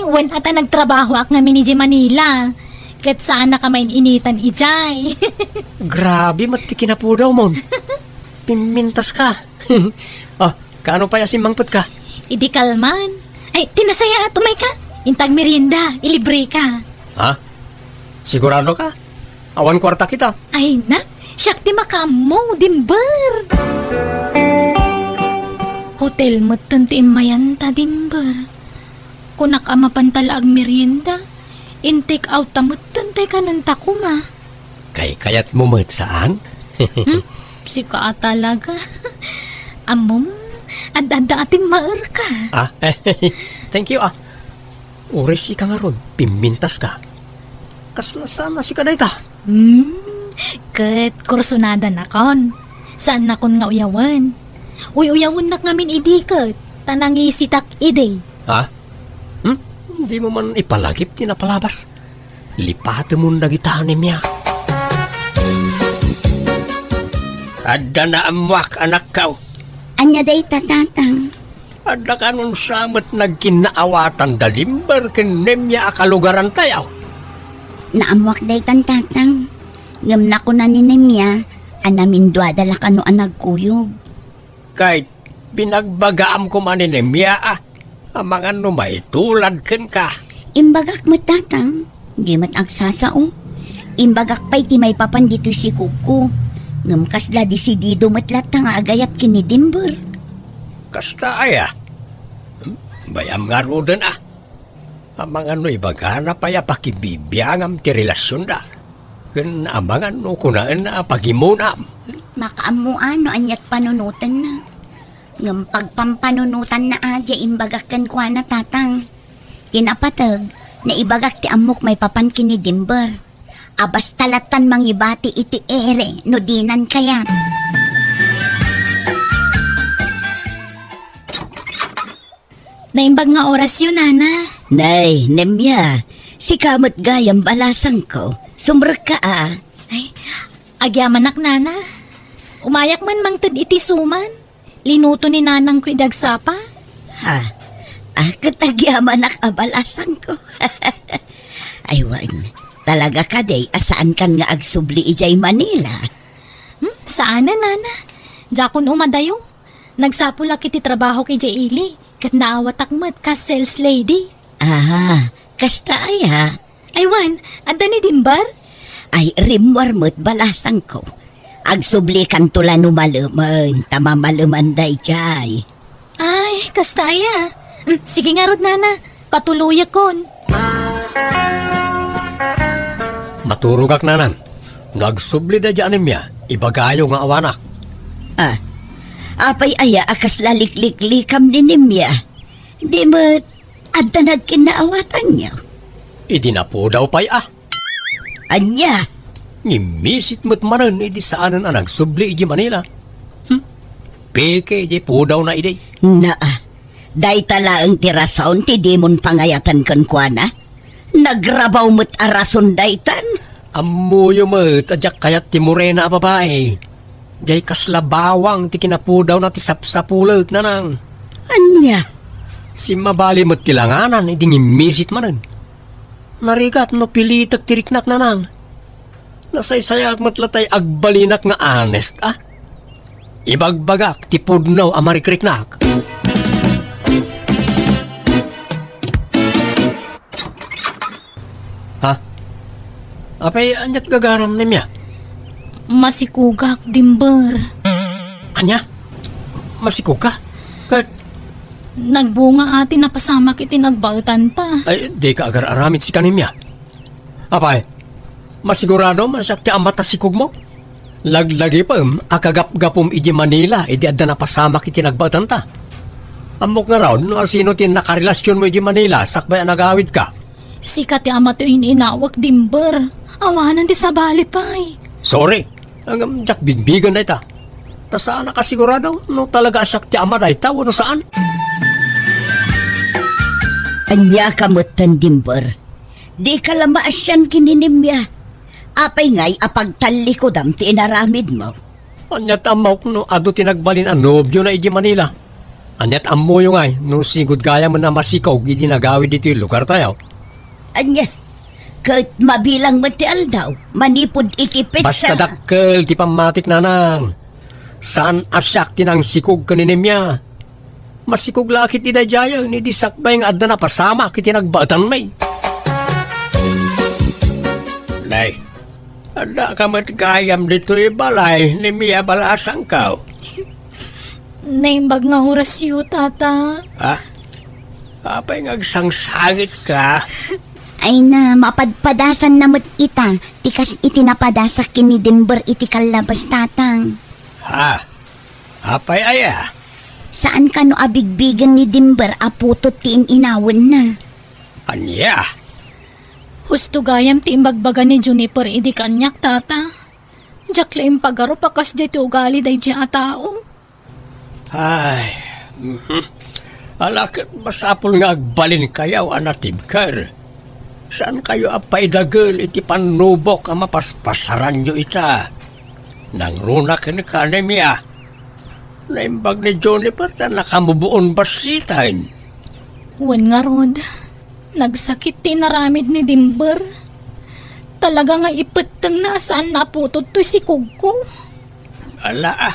Speaker 1: Wen ata nagtrabaho ak nga miniji Manila. Kat saan na ka initan ijay.
Speaker 2: Grabe, mati kinapudaw mon. Pimintas ka. Kano pa yasin mangpot ka?
Speaker 1: Idi kalman. Ay, tinasaya tumay ka. Intag merienda, ilibre ka.
Speaker 2: Sigurado ka? Awan kwarta kita.
Speaker 1: Ay na, siyak ti makamo, Dimber. Hotel mo tanti imayanta, Dimber. Kunak ama pantalaag merienda, in-take out tamot tantay ka ng takuma.
Speaker 2: Kayat mo mat saan?
Speaker 1: Sika talaga. Amom, anda ating maar ka.
Speaker 2: Thank you Uresi ka nga ron, pimintas ka. Kaslasana si kadayta.
Speaker 1: Kat kursunada na kon. Saan na kon nga uyawan? Uyawan na ngamin idikat. Tanangi sitak ide.
Speaker 2: Hindi mo man ipalagip tinapalabas. Lipate mo nagitanim niya. Adda na amwak anak kao.
Speaker 3: Anya day tatang.
Speaker 2: Adda ka nun samot nagkinaawatan dalimber kinemya akalugaran tayaw.
Speaker 3: Naamwak day tatang. Ngam na ko na ni Nemya, anamin dala ka no nagkuyog.
Speaker 2: Kahit pinagbagaam ko maninemya ang mga numay tulad ken ka.
Speaker 3: Imbagak mo tatang, di mat agsasao. Imbagak pa'y ti may papandito si Kuko. Ngam kasla disidido matlat nga agayat kini Dimber.
Speaker 2: Kasta aya. Bayam nga roden Ang mga no ibagana pa ya pakibibiyangam ti relasyon da. Ken abangan no kunaan na pagimunam.
Speaker 3: Makaamuan no anyat panunutan na. Ngam pagpampanunutan na adya imbagak kan kwa na tatang. Tinapatag na ibagak ti amok may papan kini Dimber. Abas talatan mangibati iti ere no dinan kayat.
Speaker 1: Naimbag nga oras yun, Nana.
Speaker 3: Nay, Nemya, si kamot gayam balasang ko. Sumber ka
Speaker 1: Ay, agyamanak, Nana. Umayak man mangtad iti suman. Linuto ni Nanang ko idagsapa.
Speaker 3: Ha? Katagyaman balasang ko. Aywan, talaga ka day, asaan kan nga agsubli ijay Manila?
Speaker 1: Saan na, Nana? Jakon umadayo. Nagsapula kiti trabaho kay Jaili. Kat naawatak mo't ka sales lady.
Speaker 3: Kasta ay ha?
Speaker 1: Aywan, anda ni Dimbar?
Speaker 3: Ay rimwar mo't balasang ko. Agsubli kan tula no maluman, tamamaluman day jay.
Speaker 1: Ay, kastaya. Sige nga rod, Nana. Patuloy kon.
Speaker 2: Maturugak nanan. Nagsubli da dyan niya. Ibagayo nga awanak.
Speaker 3: Apay aya akas lalik-liklikam din nimya. Di mo't adda nagkinaawatan niya.
Speaker 2: Idinapo daw pa'y
Speaker 3: Anya?
Speaker 2: Ngimisit mo't manan idi saanan ang nagsubli iji Manila. Peke iji po daw na idi.
Speaker 3: Day tala ang tirasaon ti dimon pangayatan kan kwa na. Nagrabaw mo't arason daytan.
Speaker 2: Amuyo mo't adyak kayat ti morena a babae. Jay kaslabawang ti kinapudaw na ti sapsapulag na nang.
Speaker 3: Anya?
Speaker 2: Si mabali mo't tilanganan, idi ngimisit manan. Narigat no pilitak tiriknak na nang. Nasaysayak mo't latay agbalinak nga honest Ibagbagak ti pudnaw amarikriknak. Apay anyat gagaram nimya?
Speaker 1: Masikugak, Dimbar.
Speaker 2: Anya? Masikog ka? Kat,
Speaker 1: Nagbunga ati napasama kiti nagbautan ta.
Speaker 2: ay, di ka agar aramit si kanimya. Apay, masigurado masak ti amata sikog mo? Laglagi pa akagap-gapom iji Manila, idi adda napasama kiti nagbautan ta. Amok nga raw, no sino ti nakarelasyon mo iji Manila, sakbay ang nagawid ka.
Speaker 1: Sikat ti ama to inawak, Dimbar. Awanan ti sabali pa'y.
Speaker 2: Sorry, ang jak bigbigan na ita. Ta saan nakasigurado, no talaga asak ti ama na ita, wano saan?
Speaker 3: Anya kamutan Dimber. Di ka lamaasyan kininimya. Apay ngay apagtali ko dam ti inaramid mo.
Speaker 2: Anyat amaw no ado tinagbalin ang nobyo na iji Manila. Anyat amoyo ngay no sigud gaya mo na masikaw gidi nagawid dito yung lugar tayo.
Speaker 3: Anya, kahit mabilang matial daw, manipod itipit
Speaker 2: Basta dakkel ti pamatik na nang. Saan asyak tinang sikog kaninimya? Masikog lakit idajaya ni disakbay nga adda na pasama kiti nagbatan may. Nay, adda ka matgayam dito ibalay ni Mia balasang kao.
Speaker 1: Naimbag nga oras yu, tata.
Speaker 2: Apay ngagsangsangit ka.
Speaker 3: Ay na, mapadpadasan na mo't ita, tikas itinapadasak kini Dimber iti kalabas tatang.
Speaker 2: Apay aya.
Speaker 3: Saan ka no abigbigan ni Dimber aputot tiin inawon na?
Speaker 2: Anya?
Speaker 1: Husto gayam ti imbagbaga ni Juniper idi kanyak, tata. Jakla pagaro pakas dito ugali day di a tao.
Speaker 2: Ay, alakit masapol nga agbalin kayaw anatibkar. Saan kayo apay dagel iti panubok ang mapaspasaran nyo ita? Nang runa ka ni Mia. Naimbag ni Juniper na nakamubuon basitain.
Speaker 1: Wan nga rod, nagsakit tinaramid ni Dimber. Talaga nga ipeteng na saan naputot to si Kugko.
Speaker 2: Ala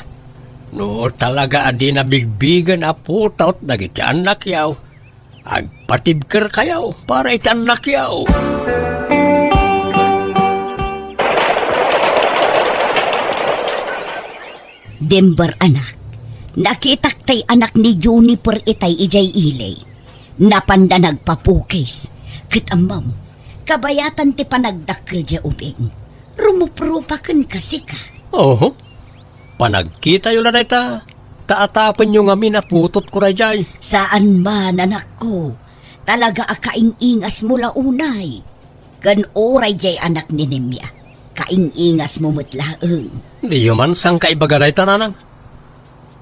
Speaker 2: no talaga adi na bigbigan a putot dagiti anak yaw. Agpatibker kayaw para iti anak yaw.
Speaker 3: Dimber anak, nakitak tay anak ni Juniper itay ijay ilay. Napanda nagpapukis. Kit amam, kabayatan ti panagdakkel di ubing. Rumuprupakan kasi ka.
Speaker 2: Oho. Panagkita yun na dita. Taatapan yung amin na putot ko rajay.
Speaker 3: Saan man anak ko, talaga akaing-ingas mo launay. Kan oray jay anak ni Nemya, kaing-ingas mo mutlaeng.
Speaker 2: Di yun man sang kaibaga dita nanang.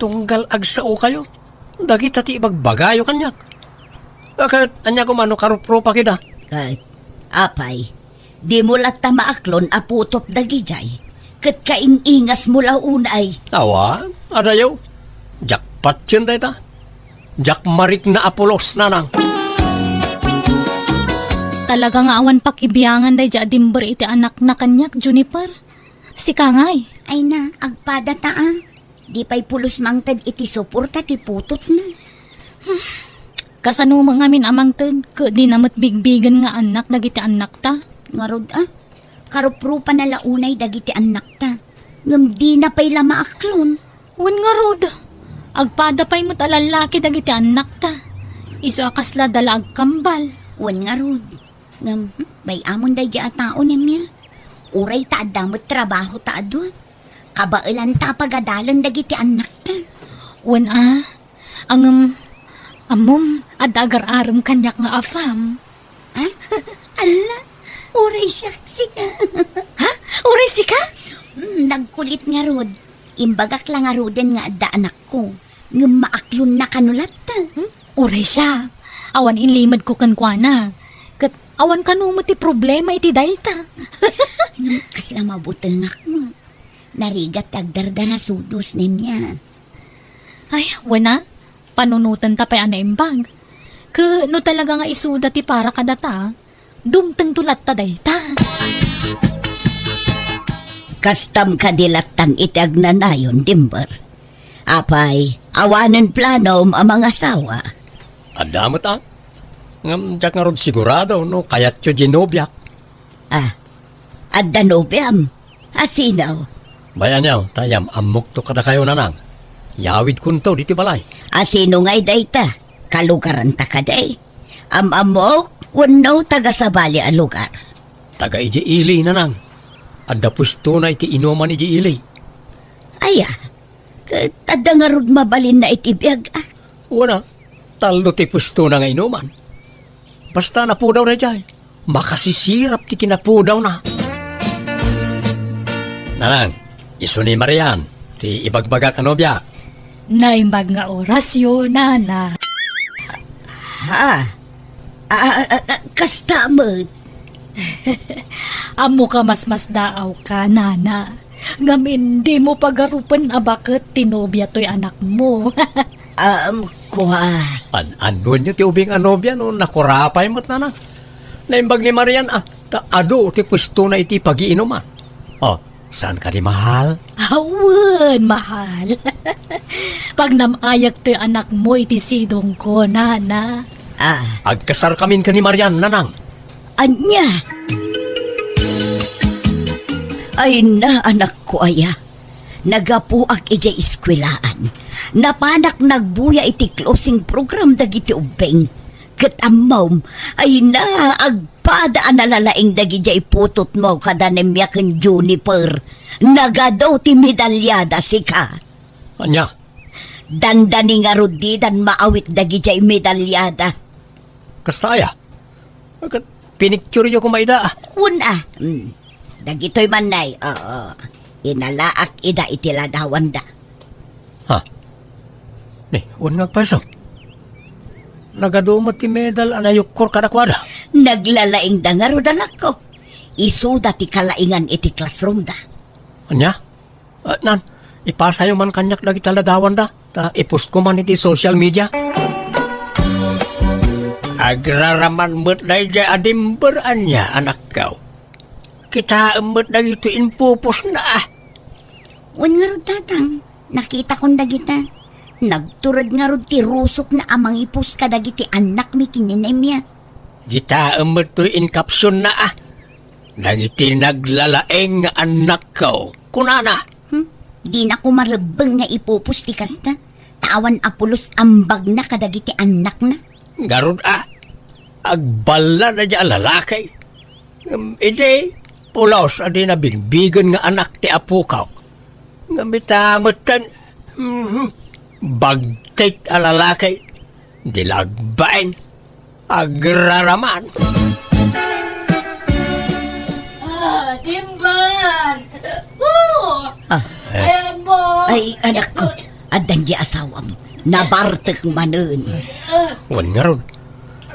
Speaker 2: Tunggal agsao kayo. Dagita ti ibagbagayo kanyak. Bakit anya ko mano karupro pa kita?
Speaker 3: Kat, apay, di mo lata maaklon aputot dagijay. Kat kaing-ingas mo launay.
Speaker 2: Tawa, adayaw. Jackpot yun dita. Jack marik na apulos nanang.
Speaker 1: Talaga nga awan pakibiyangan day ja Dimber iti anak na kanyak, Juniper. Si Kangay.
Speaker 3: Ay na, agpada taa. Di pa'y pulos mangtad iti suporta ti putot na.
Speaker 1: Kasano mga amin amang ten, di namat bigbigan nga anak dagiti anak ta.
Speaker 3: Ngarod karuprupa na launay dagiti anak ta. Ngam di na pa'y lamaaklon.
Speaker 1: Wan nga rod, agpada pa'y mo't alalaki dagiti anak ta. Iso akasla dala agkambal.
Speaker 3: Wan nga rod. Ngam, bay amon day di atao niya. Uray ta adamot trabaho ta adwa. Kabailan ta pagadalan dagiti anak ta.
Speaker 1: Wan ang amom adagar-aram kanyak nga afam.
Speaker 3: Ha? Ala, uray siyaksi ka.
Speaker 1: Ha? Uray si ka?
Speaker 3: Nagkulit nga rod. Imbagak lang nga roden nga adda anak ko. Ngam maaklon na kanulat ta.
Speaker 1: Uray siya. Awan inlimad ko kankwana. Kat awan kanumot ti problema iti dayta.
Speaker 3: Kasla mabutengak mo. Narigat agdarda na sudos niya.
Speaker 1: Ay, wana. Panunutan ta pa'y anaimbag. No talaga nga isuda ti para kadata. Dumteng tulat ta dayta.
Speaker 3: Kastam kadilatan itag na nayon, Dimber. Apay, awanan plano ang mga asawa.
Speaker 2: Adamot Ngam jak nga rod sigurado no kayat yo ginobyak.
Speaker 3: At danobiam. Asinaw.
Speaker 2: Bayan yaw, tayam amok to kada kayo nanang. Yawid kunto diti balay.
Speaker 3: Asino nga'y dayta. Kalugaran ta kaday. Amok, wano taga sa bali ang lugar.
Speaker 2: Taga iji ili nanang. Adda pusto na iti inuman iji ili.
Speaker 3: Aya, tada nga rod mabalin na itibiyag.
Speaker 2: Wala, talo ti pusto na nga inuman. Basta napudaw na jay. Makasisirap ti kinapudaw na. Nanang, iso ni Marian, ti ibagbaga kanobyak.
Speaker 1: Naimbag nga orasyon, nana.
Speaker 3: Kastamot.
Speaker 1: Amo ka mas daaw ka, nana. Ngamin di mo pagarupan bakit tinobya to'y anak mo.
Speaker 3: Kuha.
Speaker 2: Ano niyo ti ubing anobya no nakurapay mo't nanang. Naimbag ni Marian, ado ti pusto na iti pagiinuman. Saan ka di mahal?
Speaker 1: Awan, mahal. Pag namayak to'y anak mo, iti sidong ko, nana.
Speaker 2: Agkasar kamin ka ni Marian, nanang.
Speaker 3: Anya? Ay na, anak ko aya. Nagapuak ijay iskwelaan. Napanak nagbuya iti closing program dagiti ubeng. Kat amom, ay na, agpadaan nalalaing dagiti putot mo kada nemyakan Juniper. Nagadaw ti medalyada si ka.
Speaker 2: Anya?
Speaker 3: Dandani nga rudidan maawit dagiti medalyada.
Speaker 2: Kastaya? Pinicture yo kumaida.
Speaker 3: Una, dagito'y manay, inalaak ida itiladawan da.
Speaker 2: Ha? Nga paso. Nagadumot ti medal anayukor kadakwada.
Speaker 3: Naglalaing da nga rudan ako. Isuda ti kalaingan iti classroom da.
Speaker 2: Anya? Nan, ipasa man kanyak lagi taladawan da. Ta ipost ko man iti social media. Agraraman mo't na iya adimberan niya, anak kau. Kita mo't na ito impupos na ah.
Speaker 3: Wan nga rod tatang, nakita kong dagita. Nagturad nga rod ti rusok na amang ipos ka dagiti anak mi kininemya.
Speaker 2: Kita mo't to in caption na ah. Nagiti naglalaeng nga anak kau. Kunana.
Speaker 3: Di na ko marabang nga ipupos ti kasta. Tawan apulos ambag na kadagiti anak na.
Speaker 2: Garod ah. Agbala na dyan lalakay. Ide, pulos adi na bigbigan nga anak ti apukaw. Nga mitamatan, bagtik a lalakay. Dilagbain. Agraraman.
Speaker 1: Timban! Woo! Ayan mo!
Speaker 3: Ay, anak ko, adan di asawam. Nabartek manen.
Speaker 2: Wan nga ron.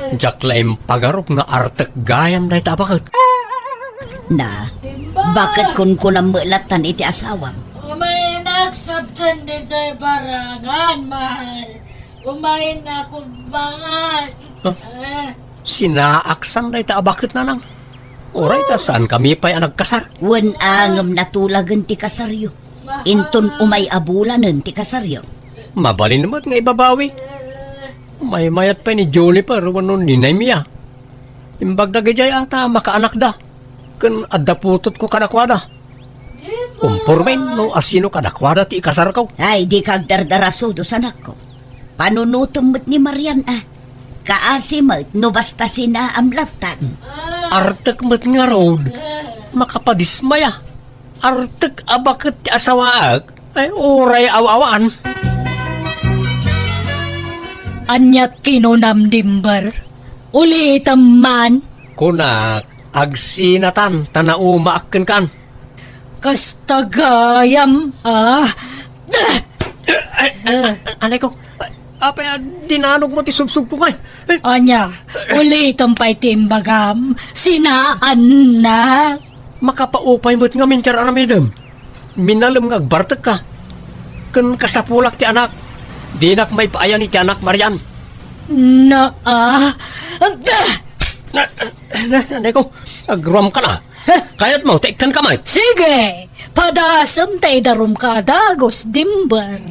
Speaker 2: Diyak laim pagarop nga artek gayam na itabakot.
Speaker 3: Na, bakit kun ang mulatan iti asawam?
Speaker 1: Umayin na sabtan dito barangan, mahal. Umayin na kumbangan.
Speaker 2: Sinaaksan na itabakot na nang. Oray ta saan kami pa'y nagkasar?
Speaker 3: Wan angam natulagan ti kasaryo. Inton umay abulanan ti kasaryo.
Speaker 2: Mabalin naman nga ibabawi. May mayat pa ni Juniper wano ni Naimia. Imbag na gajay ata makaanak da. Kan adaputot ko kadakwada. Umpormen no asino kadakwada ti ikasar ko.
Speaker 3: Ay, di kag dardaraso do sanak ko. Panunutumot ni Marian ah. Kaasimat no basta sina amlatan.
Speaker 2: Artek met nga road. Makapadismaya. Artek abakit ti asawaag. Ay oray awawaan.
Speaker 1: Anyat kinunam dimber. Ulitam man.
Speaker 2: Kunak agsinatan tanaumaakken kan.
Speaker 1: Kastagayam.
Speaker 2: Anay ko. Apa dinanog mo ti subsub ko kay.
Speaker 1: Anya, ulitam pa'y timbagam. Sinaan na.
Speaker 2: Makapaupay mo't nga minter aramidem. Minalam nga agbartek ka. Kan kasapulak ti anak. Dinak may paayan ni ti anak Marian. Anay ko, agruam ka na. Kaya't mo, taiktan kamay.
Speaker 1: Sige, padasam tay darum ka dagos dimber.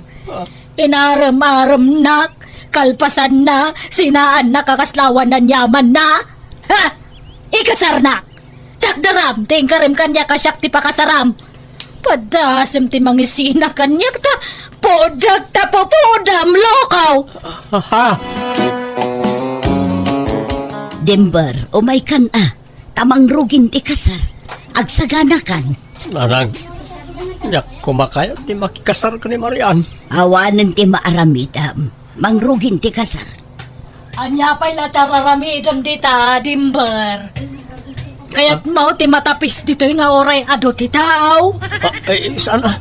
Speaker 1: Inaram-aram nak, kalpasan na, sinaan na kakaslawan ng yaman na. Ha! Ikasar na! Takdaram, tingkarim kanya kasyak ti pakasaram. Padasam ti mangisina kanyak ta, podag ta popodam lokaw.
Speaker 2: Ha?
Speaker 3: Dimber, umay kan ah. Tamang rugin ti kasar. Agsagana kan.
Speaker 2: Nanang, yak kumakayat di makikasar ka ni Marian.
Speaker 3: Awanan ti maaramidam. Mangrugin ti kasar.
Speaker 1: Anya pa'y natararamidam dita, dimber. Kaya't mau ti matapis dito'y nga oray ado ti tao.
Speaker 2: Saan ah?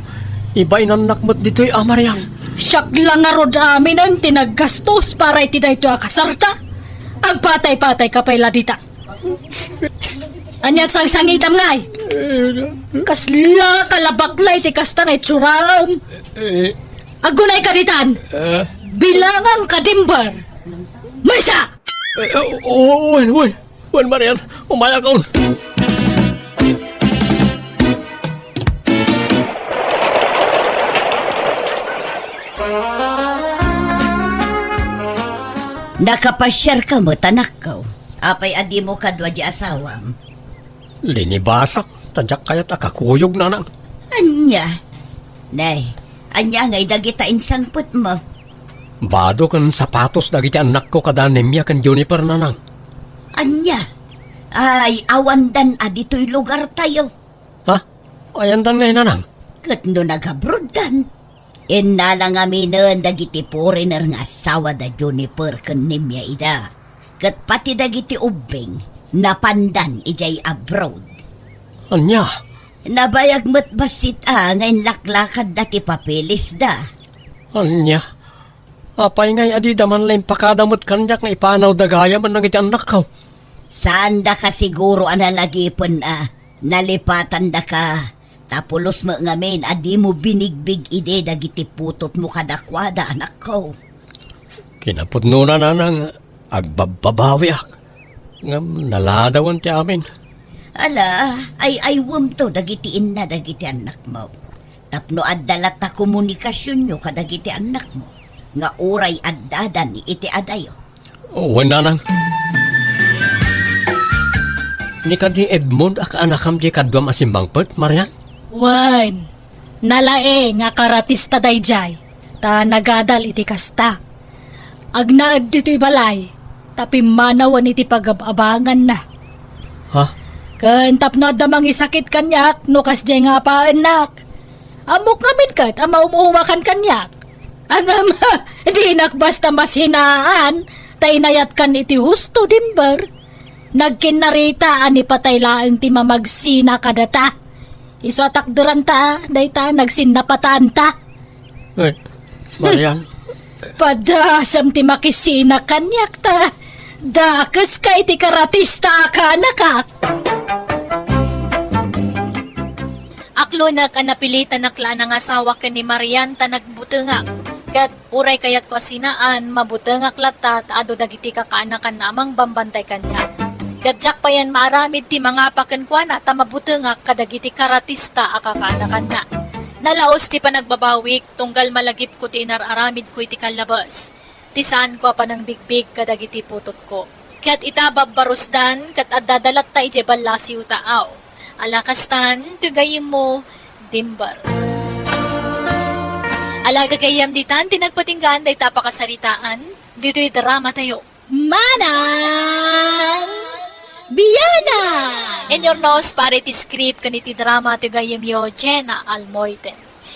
Speaker 2: Iba'y nanakmat dito'y Marian.
Speaker 1: Siyak lang nga rod amin ang tinaggastos para iti na ito akasarta. Agpatay-patay ka pa'y ladita. Anyat sang-sangitam ngay. Kasla kalabaklay ti kasta na itsuram. Agunay kaditan. Bilangan kadimber. Maysa!
Speaker 2: Wan Marian, umaya ka.
Speaker 3: Nakapasyar ka mo, tanak ko. Apay adi mo kadwa di asawam.
Speaker 2: Linibasak, tadyak kaya't akakuyog na nang.
Speaker 3: Anya? Nay, anya ngay dagita insangput mo.
Speaker 2: Bado kan sapatos dagiti anak ko kada Nemia kan Juniper na nang.
Speaker 3: Anya? Ay, awandan adito'y lugar tayo.
Speaker 2: Ha? Ayan dan ngayon na nang.
Speaker 3: Kat no nagabrodan. Inalang aminan dagiti foreigner nga asawa da Juniper kan nimya ida. Kat pati dagiti ubing napandan ijay abroad.
Speaker 2: Anya?
Speaker 3: Nabayag mo't basit ngayon laklakad dati papelis da.
Speaker 2: Anya? Apay ngay adi daman lang pakadamot kanyak nga ipanaw dagaya man ng iti anak ko.
Speaker 3: Saan da ka siguro analagipon nalipatan da ka Tapulos mo ngamin, adi mo binigbig ide dagiti putot mo kadakwada, anak ko.
Speaker 2: Kinapudno na nang agbababawi ak. Ngam naladawan ti amin.
Speaker 3: Ala, ay aywam to dagitiin na dagiti anak mo. Tapno addalat ta komunikasyon nyo kadagiti anak mo. Nga uray addadan ni iti adayo.
Speaker 2: Wala nang. Ni kadi Edmund ak anakam di kadwam asimbangpet, Marian?
Speaker 1: Wan, nalae nga karatista dayjay, ta nagadal iti kasta. Agnaad dito'y balay, tapi manawan iti pagababangan na.
Speaker 2: Ha?
Speaker 1: Kan tapno damang isakit kanyak, no kasjay nga pa anak. Amok ngamin kat, ama umuhumakan kanyak. Ang ama, di basta masinaan, tainayat kan iti husto dimber. Nagkinarita ani patay laang ti mamagsina kadata. Iso atakduran ta, dayta nagsinnapataan ta.
Speaker 2: Ay, Marian.
Speaker 1: Padasam ti makisina kanyak ta. Dakas ka iti karatista ka nakak. Aklo na ka napilitan nakla ng asawa ka ni Marian ta nagbutengak. Kat uray kayat ko asinaan, mabutengak lata ado dagiti ka kaanakan namang bambantay kanya. Gadyak pa yan maaramid ti mga pakankwana ta mabutengak kadagiti karatista akakaanakan na. Nalaos ti panagbabawik, tunggal malagip ko ti inararamid ko iti kalabas. Ti saan ko pa ng bigbig kadagiti putot ko. Kat itababbarusdan, kat adadalat ta ije balasiw taaw. Alakastan, tugayim mo, dimbar. Alagagayam ditan, tinagpatinggan, day tapakasaritaan, dito'y drama tayo. Manang! Biyana! In your nose, parity script kaniti drama tugayim yo, Jenna Almoite.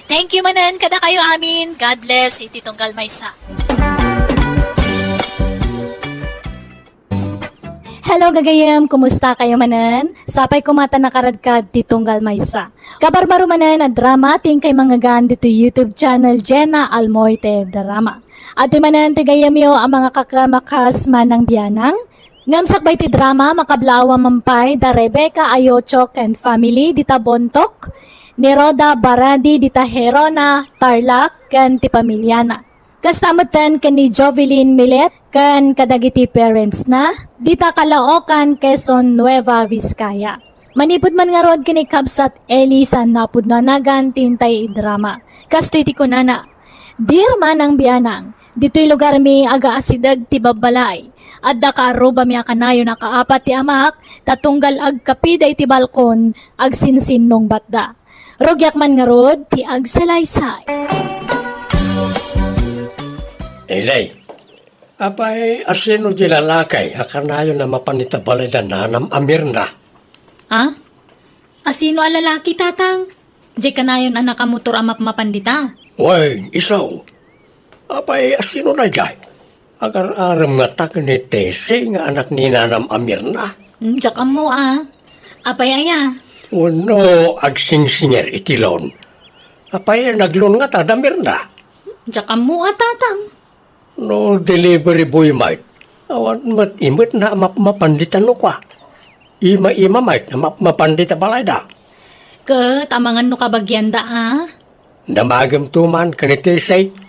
Speaker 1: Thank you manan, kada kayo amin. God bless, iti tunggal maysa. Hello gagayam, kumusta kayo manan? Sapay kumata nakaradkad ti tunggal maysa. Kabarbaro manan na drama ting kay mga gaan dito YouTube channel Jenna Almoite Drama. At manan tigayam yo ang mga kakamakas manang biyanang. Ngamsak bay ti drama makablawa mampay da Rebecca Ayochok and family dita Bontok, ni Roda Baradi dita Herona, Tarlac, kan ti pamilyana. Kastamutan kan ni Jovelyn Milet kan kadagiti parents na dita Kalaocan, Quezon, Nueva Vizcaya. Manipod man nga rod kini Kabsat Eli sa napudnanagan tintay drama. Kasto iti kunana, dir man ang biyanang, dito'y lugar mi aga asidag ti babalay. At dakaruba mi kanayo na kaapat ti amak, tatunggal ag kapiday ti balkon, ag sinsin nung batda. Rugyak man nga rod, ti ag salaysay.
Speaker 2: Elay, apay asino di lalakay, akanayo na mapanitabalay na nanam amir na.
Speaker 1: Ha? Asino alalaki tatang? Di kanayon anak kamutor amap mapandita.
Speaker 2: Way, isaw. Apay asino na jay? Agar aram nga tak ni Tese nga anak ni nanam amir na.
Speaker 1: Diyak mo Apay aya.
Speaker 2: Uno agsing-singer itilon. Apay naglon nga tadamir na.
Speaker 1: Diyak mo tatang.
Speaker 2: No delivery boy mate. Awan mat imit na mapanditan no kwa. Ima mate na mapandita balay da.
Speaker 1: Ke tamangan no kabagyan da
Speaker 2: Namagam tuman ka ni Tese.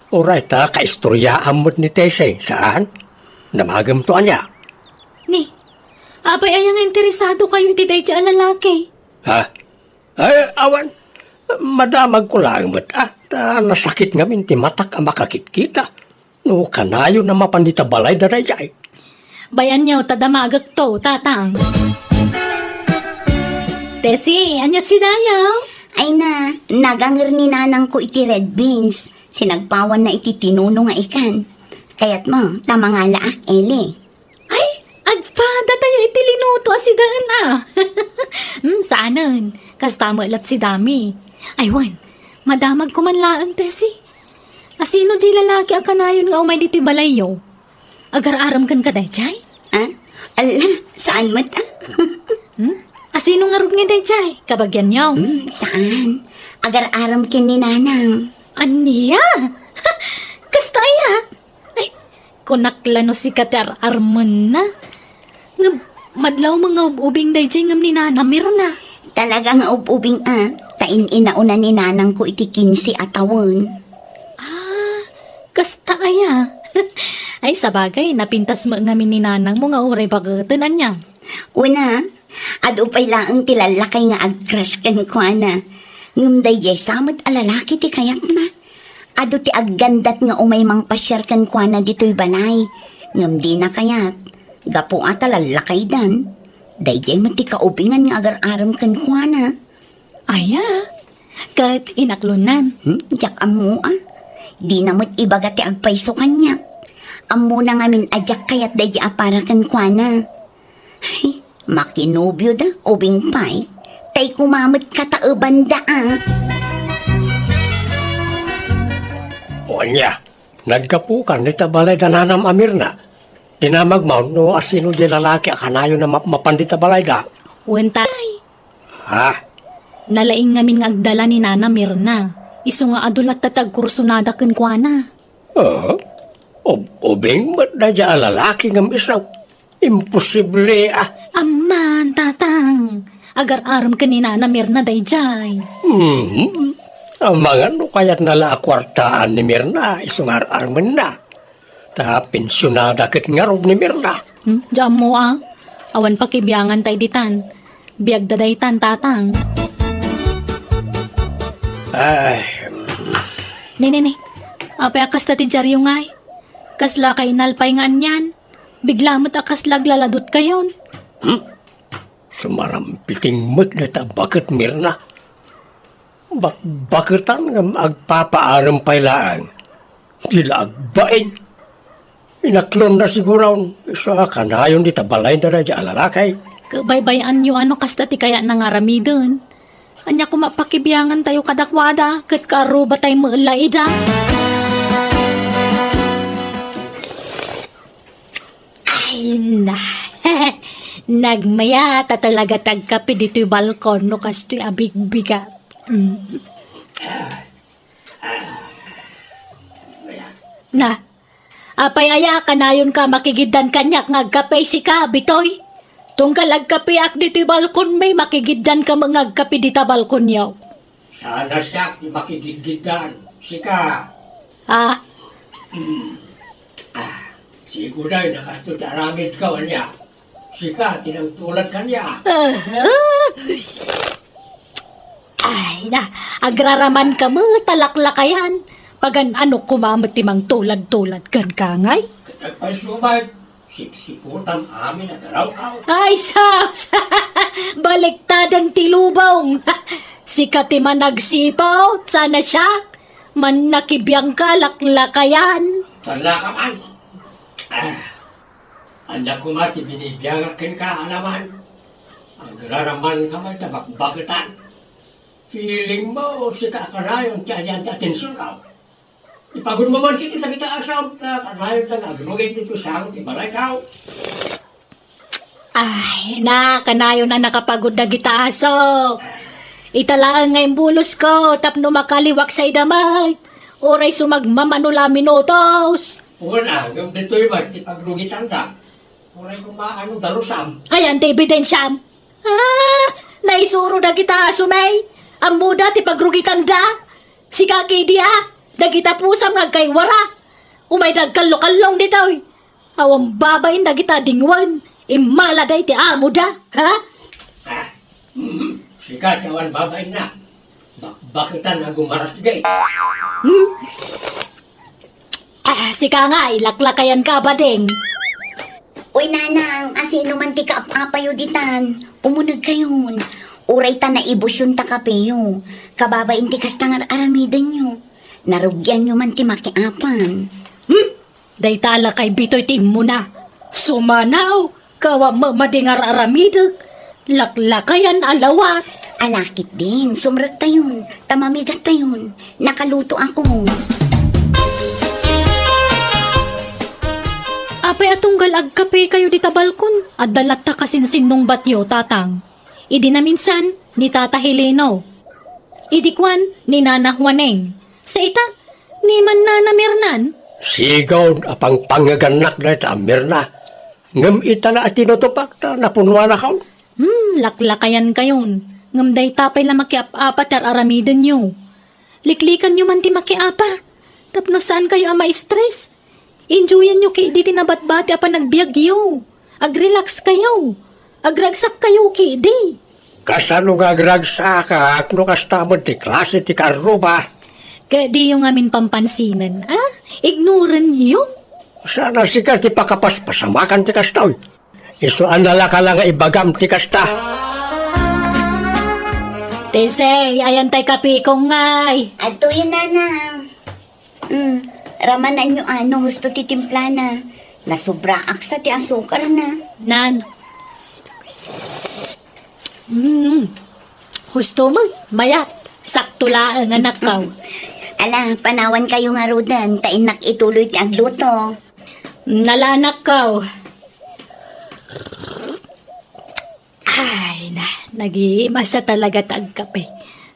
Speaker 2: Oray ta kaistorya amot ni Tese. Saan? Namagam to anya.
Speaker 1: Ni, apay ayang interesado kayo ti day dyan lalaki.
Speaker 2: Ha? Ay, awan. Madamag ko lang mat. Nasakit nga min ti matak ang makakit-kita. No, kanayo na mapandita balay da rayay.
Speaker 1: Bayan niyo tadamagag to, tatang. Tesi, anyat si Dayaw?
Speaker 3: Ay na, nagangir ni nanang ko iti red beans. Sinagpawan na iti tinuno nga ikan. Kaya't mo, tama nga laak, Eli.
Speaker 1: Ay, agpada tayo itilinuto asidaan Saanan? Kastamo ilat si Dami. Aywan, madamag ko man laang, Tesi. Asino di lalaki ang kanayon nga umay dito'y balayo? Agar-aram kan ka dayjay?
Speaker 3: Ala, saan mo ta?
Speaker 1: Asino nga rog nga dayjay? Kabagyan niyo?
Speaker 3: Saan? Agar-aram kin ni nanang.
Speaker 1: Aniya? Kastaya? Ay, kunaklano si Katar Armon na. Nga, madlaw mga ubing dayjay ngam ni nanamir na.
Speaker 3: Talagang ubing tain inauna ni nanang ko iti 15 atawon.
Speaker 1: Kasta aya. Ay, sabagay, napintas mo ngamin ni nanang mo nga uray bagatunan niya.
Speaker 3: Una, ado pa'y laang tilalakay nga agcrush kan ko na. Ngumday jay samot alalaki ti kayat na. Ado ti aggandat nga umay mang pasyar kan ko na dito'y balay. Ngumdi na kayat. Gapo nga talalakay dan. Dayjay mo ti kaubingan nga agar-aram kan ko na.
Speaker 1: Aya, kat inaklunan.
Speaker 3: Jak amo Di na mo't ibaga ti agpaiso kanya. Amo na ngamin ajak kayat dayjay apara kan ko na. Ay, makinobyo da, ubing pay. Tay kumamot kataubanda
Speaker 2: O niya, nagkapukan ni tabalay da nanam Amirna. Tinamagmaw no asino di lalaki akanayo na mapandita balay da.
Speaker 1: Wentay,
Speaker 2: Ha?
Speaker 1: nalaing ngamin nga agdala ni Nana Mirna. Iso nga adulat tatag kursunada ken kuana.
Speaker 2: Ubing ba't na dya lalaki ng isaw? Imposible
Speaker 1: Amman, tatang. Agar-aram ka ni Nana Mirna dayjay.
Speaker 2: Ang mga no kaya't nala kwartaan ni Mirna, isungar-arman na. Ta pensyonada kit ngarog ni Mirna.
Speaker 1: Diyan mo Awan pa kibiyangan tay ditan. Biyag dadaytan, tatang.
Speaker 2: Ay,
Speaker 1: Nene, apay akas tati jaryo ngay. Kasla kay nalpay nga anyan. Bigla mo't akas laglaladot kayon.
Speaker 2: sumarampiting mo't na ta bakit Mirna? Bakitan nga agpapaaram pailaan. Sila agbain. Inaklon na siguro isa kanayon di tabalay na dya alalakay.
Speaker 1: Kabaybayan nyo kas tati kaya nangaramidon. Anya ko mapakibiyangan tayo kadakwada, kat karo ba tayo maalaida? Ay na, nagmaya ta talaga tagkapi dito'y balkon no kasto'y abig-bigat. Na, apay aya kanayon ka makigiddan kanyak ngagkapay si ka, bitoy. Tunggal agkapi ak dito'y balkon may makigiddan ka mangagkapi dita balkon yaw.
Speaker 2: Sana siya di makigigiddan. Sika. Siguro ay nakasto taramid ka niya. Sika, tinangtulad ka niya.
Speaker 1: Ay na, agraraman ka mo, talaklakayan. Pagan ano kumamot timang tulad-tulad kan kangay.
Speaker 2: Nagpasumay, siksikutan amin at araw-araw.
Speaker 1: Ay, sus! Baliktadan tilubong. Si Katima nagsipaw, sana siya. Man nakibiyang ka, laklakayan.
Speaker 2: Tala ka man. Anak ko mati binibiyagakin ka, alaman. Ang raraman ka man tabakbakitan. Feeling mo, si kakarayon, kaya yan atensyon ka. Ipagod mo man kita asam, kakarayon na agrugay dito sa akin, ibalay ka.
Speaker 1: Ay, na, kanayo na nakapagod na gitaaso. Italaan ngayong bulos ko, tapno makaliwak sa idamay. Oray sumagmamanula minutos.
Speaker 2: Una, yung dito'y ba, ipagrugitan ka. Kuray kumaano darusam.
Speaker 1: Ayan, ti ebidensyam. Naisuro na gitaaso, may. Ang muda ti pagrugitan da. Si kaki dia, dagita pusam nga kay wara. Umay dagkallo-kallong ditoy. Awang babayin dagita dingwan. Imaladay ti amo da, ha?
Speaker 2: Sika, cawan babay na. Bakitan na gumaras gay.
Speaker 1: Sika nga, ilaklakayan ka ba ding?
Speaker 3: Uy, nanang, asino man ti kaapayo ditan. Umunag kayon. Uray ta na ibusyon ta kapeyo. Kababain ti kastangar aramidan nyo. Narugyan nyo man ti makiapan.
Speaker 1: Daytala kay bitoy tim mo na. Sumanaw, kawa mamadingar aramidag. Laklakayan alawat.
Speaker 3: Alakit din, sumrag tayon. Tamamigat tayon. Nakaluto ako.
Speaker 1: Apay atong galagkape kayo di tabalkon. At dalat ta kasinsin nung batyo, tatang. Idi na minsan, ni Tata Heleno. Idi kwan, ni Nana Juaneng. Sa ita, ni man Nana Mirnan.
Speaker 2: Sigaw, apang pangaganak na ita, Mirna. Ngam ita na at tinutupak na napunwa na ka.
Speaker 1: Laklakayan kayon. Ngam dayta pay la makiap-apat ar aramiden nyo. Liklikan nyo man ti makiapa. Tapno saan kayo ang ma-stress? Enjoyan nyo kay di tinabat-bati apa nagbiag yo. Ag-relax kayo. Agragsak kayo kay di.
Speaker 2: Kasano nga gragsa ka, no kastamod ti klase ti karuba.
Speaker 1: Kaya di yung amin pampansinan, ah? Ignoran nyo.
Speaker 2: Sana sika ti pakapaspasamakan ti kastaw. Isuan na lang ka lang nga ibagam ti kasta.
Speaker 1: Tesey, ayan tay kapikong ngay.
Speaker 3: Ato yun, nanang. Ramanan nyo husto ti timpla na. Nasubra aksa ti asukar na.
Speaker 1: Nan. Husto mo, mayat. Sakto laang anak kaw.
Speaker 3: Ala, panawan kayo nga rudan. Tainak ituloy ti agluto.
Speaker 1: Nalanak kaw. Ay, nag-iimasa talaga tagkape.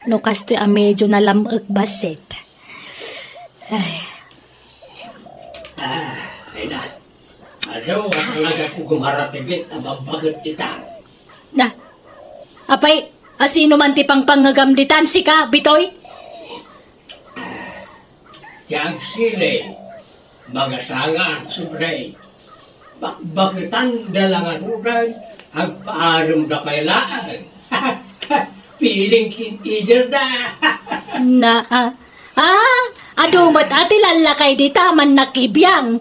Speaker 1: No kasto'y medyo nalamag basit. Ay.
Speaker 2: Ay na. Ano, talaga ko gumaratigit ang mabagat ita.
Speaker 1: Na, apay, asino man ti pang pangagamditan si ka, Bitoy?
Speaker 2: Tiyag sili, mga sangan, sobre. Bakbakitan dalangan uran, agpaaram na kailaan. Piling kintiger na.
Speaker 1: Na, adumat ati lalakay di taman nakibiyang.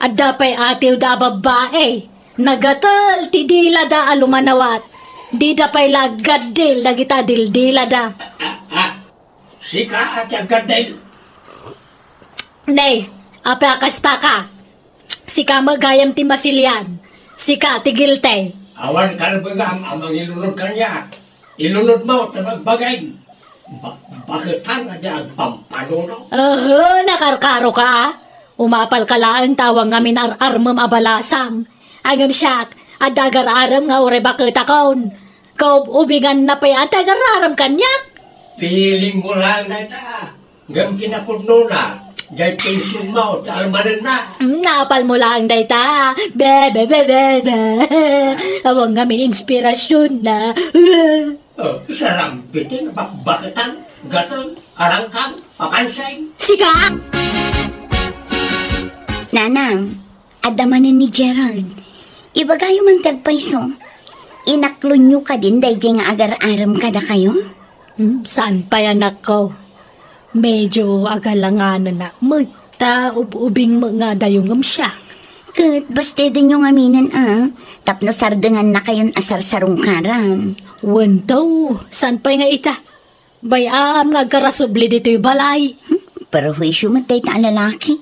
Speaker 1: At dapay atiw da babae. Nagatal ti dila da alumanawat. Di dapay lagadil da kita dildila da.
Speaker 2: Sika at agad
Speaker 1: Nay, apa kasta ka? Sika magayam ti masilyan. Sika ti gilte.
Speaker 2: awan kalbagam amang ilunod kanya. Ilunod mo, tabagbagay. Bakitan na dyan pampanuno.
Speaker 1: Nakarkaro ka. Umapal ka lang tawang ngamin ar-armam abalasam. Agam siyak, at dagar-aram nga ure bakit akon. Kau ubigan na pa yan, dagar-aram kanyak.
Speaker 2: Piling mo lang na ita. Gam kinapudno na. Dahil pension mo, almanan na.
Speaker 1: Napal mo lang dayta. Bebe, bebe, bebe. Awang ngamin inspirasyon na.
Speaker 2: Sarampitin, bakbakitan, gaton, karangkang, papansay.
Speaker 1: Sika!
Speaker 3: Nanang, adamanin ni Gerald. Ibagayo man tagpaiso. Inaklon nyo ka din dahil nga agar-aram kada kayo?
Speaker 1: Saan pa yan ako? Medyo agalanganan na. Magta ubing mga dayong siya.
Speaker 3: Kat, basta din yung aminan Tapno sardangan na kayon asar sarungkaran.
Speaker 1: Wantaw, saan pa nga ita? Bayam nga garasubli dito'y balay.
Speaker 3: Pero huisyo matay ta lalaki.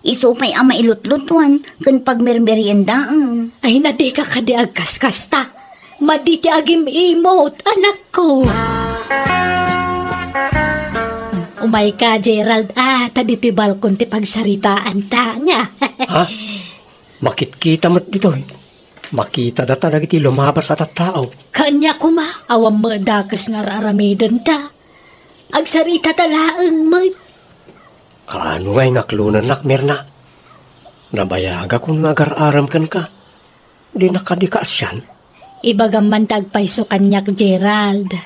Speaker 3: Isupay ang mailutlutuan kun pagmermeriendaan.
Speaker 1: Ay nadi ka kadiag kaskasta. Maditi agim emote, anak ko. Umay ka, Gerald. Tadito'y balkon ti pagsaritaan ta niya.
Speaker 2: Ha? Makitkita mo't dito eh. Makita da talaga iti lumabas at tao.
Speaker 1: Kanya kuma, awam madakas nga raramidan ta. Agsarita talaang mo.
Speaker 2: Kaano nga'y naklunan nakmer na? Nabayaga kung nagar-aram kan ka. Di nakadikas yan.
Speaker 1: Ibagam man tagpaiso kanyak, Gerald.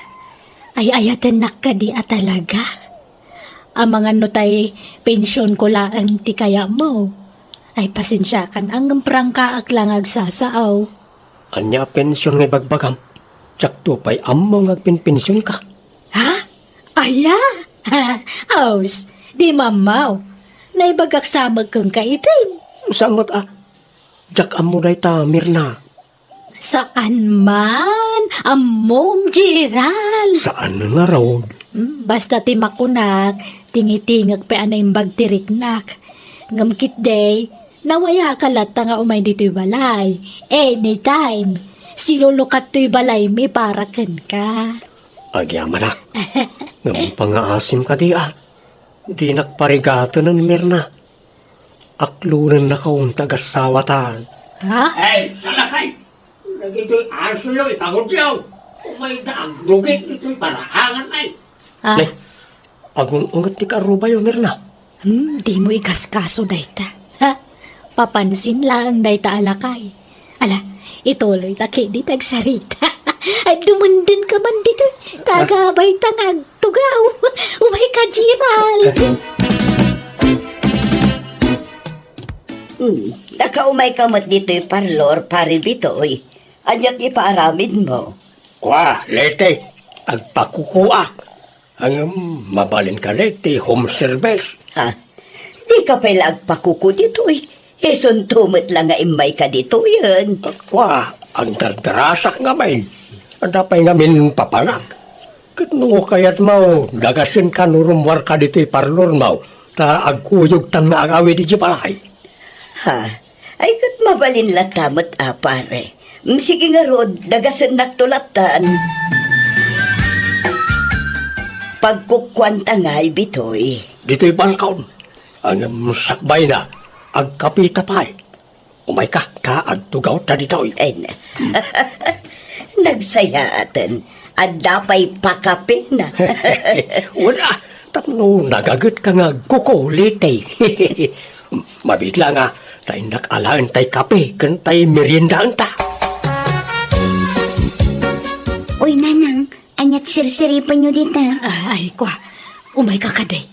Speaker 1: Ay ayatan nakadi talaga. Ang mga notay pensyon ko lang ti kaya mo. Ay pasensya kan ang prangka lang agsasaaw.
Speaker 2: Anya pensyon nga'y bagbagam. Tsak to pa'y ammo ngagpinpensyon ka.
Speaker 1: Ha? Aya? Aus, di mamaw. Naibagak samag kang kaitin.
Speaker 2: Samot Tsak ammo day tamir na.
Speaker 1: Saan man? Amom, Gerald.
Speaker 2: Saan nga raw?
Speaker 1: Basta timakunak, tingitingag pa anay bagtiriknak. Ngamkit day, nawaya ka lata nga umay dito'y balay. Anytime, silulukat to'y balay may parakan ka.
Speaker 2: Agyaman na. Ngam pangaasim ka di Di nakparigato ng mirna. Aklunan na kaong tagasawatan.
Speaker 1: Ha?
Speaker 2: Hey, salakay! Nagito'y aso yun, itagod siyaw. Umay na ang dugit ito'y paraangan ay.
Speaker 1: Ah,
Speaker 2: Agung-ungat ni karuba yun, mirna.
Speaker 1: di mo ikaskaso dayta. Ha? Papansin lang dayta alakay. Ala, ituloy ta di tagsarita. Ay, dumundan ka man dito. Kagabay tangag tugaw. Umay ka, Gerald.
Speaker 3: Nakaumay ka mat dito'y parlor, pare bitoy. Anyat ipaaramin mo.
Speaker 2: Kwa, lete, agpakukuak. Ang mabalin ka lete, home service.
Speaker 3: Ha? Di ka pala agpakuko dito'y. Eson tumot lang nga imay ka dito yun.
Speaker 2: Kwa, ang dardarasak nga may. Ang dapay ngamin papanak. Kano kaya't mau, gagasin ka nurumwar ka dito'y parlor mau. Ta agkuyog tan maagawi di balay.
Speaker 3: Ha? Ay kat mabalin latamot pare. Sige nga rod, dagasan naktulatan. Pagkukwanta nga'y bitoy.
Speaker 2: Dito'y balkaon. Ang sakbay na, agkapita pa'y. Umay ka, agtugaw ta dito'y.
Speaker 3: Ay na. Nagsaya atin. At dapay pakapin na.
Speaker 2: Wala, tapno nagagot ka nga kukulite. Mabitla nga, tayo nakalaan tayo kape, kan tayo meriendaan ta.
Speaker 4: Uy, nanang, anyat sirsiripan nyo dito.
Speaker 1: Ay, kwa. Umay ka kaday.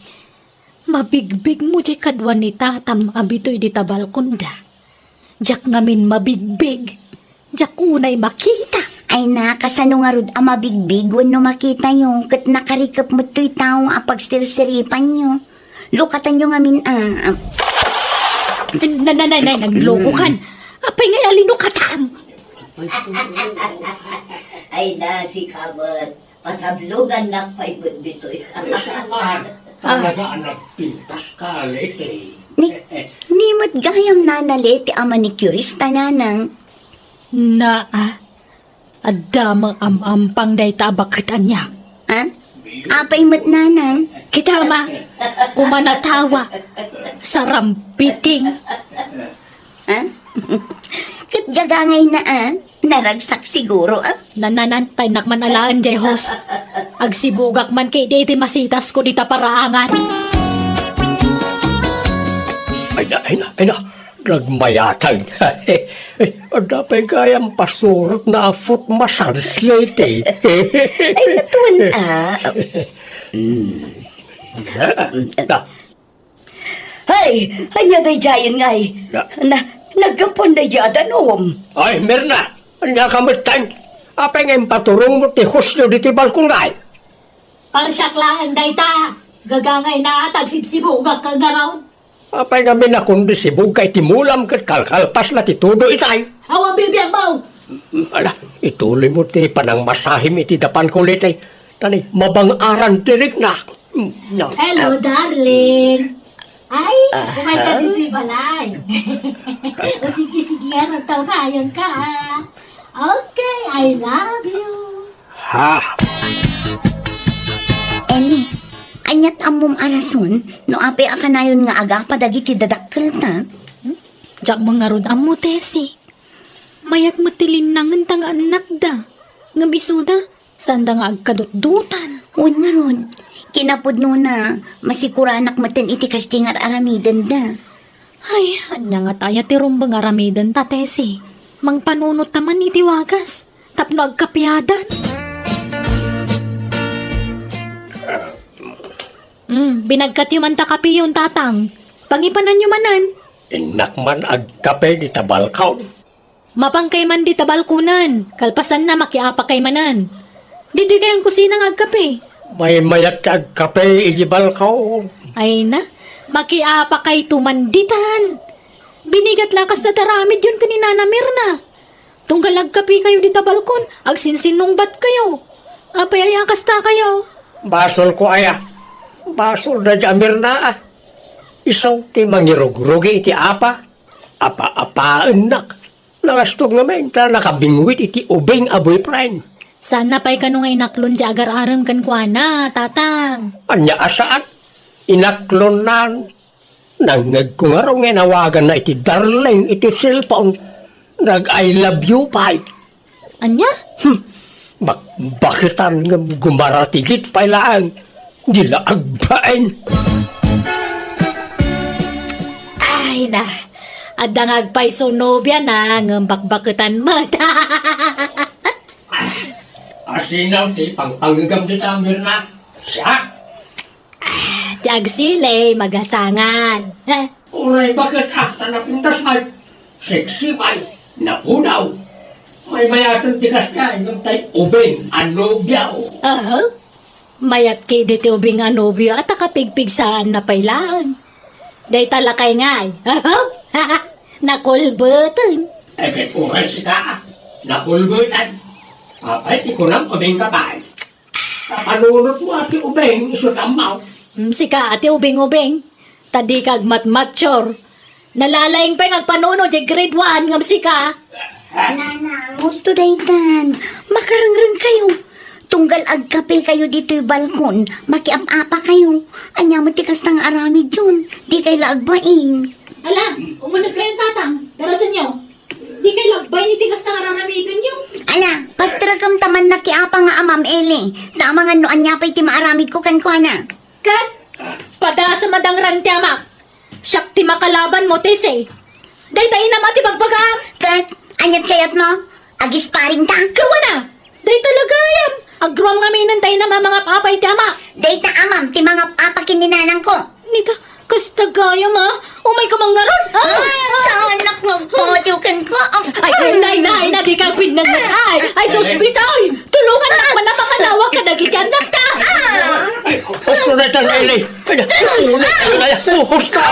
Speaker 1: Mabigbig mo di kadwan ni tatam abitoy di tabalkon da. Jak ngamin mabigbig. Jak unay makita.
Speaker 4: Ay na, kasano nga rod ang mabigbig no makita nyo, kat nakarikap mo to'y tao apag sirsiripan nyo. Lukatan nyo ngamin
Speaker 1: Nanay, nagloko kan. Apay nga alino katam.
Speaker 3: Ay na si Kamer. Pasablugan na pa'y bitoy.
Speaker 2: Talaga anak pintas ka, lete.
Speaker 4: Ni mo't gayam nanalete ang manicurista nanang.
Speaker 1: Adamang amampang day tabakitan niya.
Speaker 4: Ha? Apay mo't nanang.
Speaker 1: Kita ma, kumanatawa sa rampiting.
Speaker 4: Ha? Kat gagangay na naragsak siguro
Speaker 1: Nananantay nakmanalaan jay hos. Agsibugak man kay deti masitas ko dita paraangan.
Speaker 2: Ay na, nagmayatag. Ang dapay kayang pasurot na afot masals, lete.
Speaker 3: Ay natuan Ay, anya day jayan ngay. Nagkapon day jadan
Speaker 2: Ay, Mirna, anya kamutan. Apay ngayon paturong mo ti husyo dito balkong ngay.
Speaker 1: Parsyaklaan day ta. Gagangay na atag sibsibugak kag garaw.
Speaker 2: Apay kami na kundi sibog kay timulam kat kalkalpas na titudo itay.
Speaker 1: Hawa bibiyang mau.
Speaker 2: Ala, ituloy mo ti panang masahim iti dapan ko litay. Tani, mabang-aran tirik na. No.
Speaker 1: Hello, darling. Ay, kumay ka din si Balay. O sige, ang tawayan ka. Okay, I love you.
Speaker 2: Ha?
Speaker 4: Eli, anyat amom arason, no ape akanayon nga aga padagiti dadakkel ta.
Speaker 1: Jak mga rod amo, Tesi. Mayat matilin nangan tang anak da. Nga bisuda, sanda nga agkadut-dutan.
Speaker 4: Uy nga ron, kinapudno na, masikuranak maten iti kastingar aramidan da.
Speaker 1: Ay, anya nga taya ti rumbang aramidan ta, Tesi. Mang panunot taman iti wagas. Tapno agkapiadan. Binagkat yung manta kapi yung tatang. Pangipanan yung manan.
Speaker 2: Inakman agkape di tabalkaw.
Speaker 1: Mapangkay man di tabalkunan. Kalpasan na makiapa kay manan. Dito kayong kusina ng agkape.
Speaker 2: May mayat agkape iti balkaw.
Speaker 1: Ay na, makiapa kay tumanditan. Binigat lakas na taramid yun kanina na Mirna. Tunggal agkape kayo di tabalkon. Agsinsinong bat kayo. Apay ayakas ta kayo.
Speaker 2: Basol ko aya. Basol na jamir na. Isaw ti mangirog-rugi iti apa. Apa-apaan nak. Nakastog nga men, ta nakabingwit iti ubing a boyfriend.
Speaker 1: Sana pa'y kano nga inaklon di agar-aram kan kuana, tatang.
Speaker 2: Anya asaan? Inaklon na. Nangag ko nga raw nga nawagan na iti darling iti cellphone. Nag-I love you pa.
Speaker 1: Anya?
Speaker 2: Bakitan nga gumaratigit pa ilaan. Dila agbain.
Speaker 1: Ay na, adang agpay so nobya na ng bakbakutan mo.
Speaker 2: Kasinaw ti pangpanggam di tamir na. Siya.
Speaker 1: Tiag sile, magasangan.
Speaker 2: Uray bakit na pintasay. Sexy bay. Napunaw. May mayatan tikas ka. Yung tay ubing. Ano biyaw.
Speaker 1: Mayat ki diti ubing nga nobyo at akapigpig saan na pailaan. Day talakay ngay. Nakulbutin.
Speaker 2: Eket uray si ka. Nakulbutan. Papay ti kunang ubing kabay. Kapanunot mo ati ubing. Iso tamaw.
Speaker 1: Sika ati ubing-ubing. Tadi kag matmatsyor. Nalalaing pa nga panuno di grade 1 ngam sika.
Speaker 4: Nanang, gusto daytan. Makarangrang kayo. Tunggal agkapil kayo dito'y balkon. Makiap-apa kayo. Anya matikas ng aramid yun. Di kay laagbain.
Speaker 1: Ala, umunod kayong tatang. Pero sa inyo, di kayo lagbay ni tigas na araramitin nyo.
Speaker 4: Ala, pastra kam taman nakiapa nga amam Eli. Tama nga noan niya pa'y ti maaramid ko kan ko na.
Speaker 1: Kat, pada sa madang rantiama. Siyak ti makalaban mo, tese. Day tayo na mati bagbagam.
Speaker 4: Kat, anyat kayat mo? Agis paring ta.
Speaker 1: Kawa na. Day talaga yam. Agruam nga minan tayo na mga papay tama.
Speaker 4: Dayta amam, ti mga apakininanang ko.
Speaker 1: Nika, kasta gayam ha. Umay ka manggaron.
Speaker 4: Sa anak mo, pumatiukan ko.
Speaker 1: Ay, na, di ka pinagay. Ay, sospitoy. Tulungan naman na mga lawak ka dagityan na ka.
Speaker 2: Ay, husto na ito, Eli. Husto!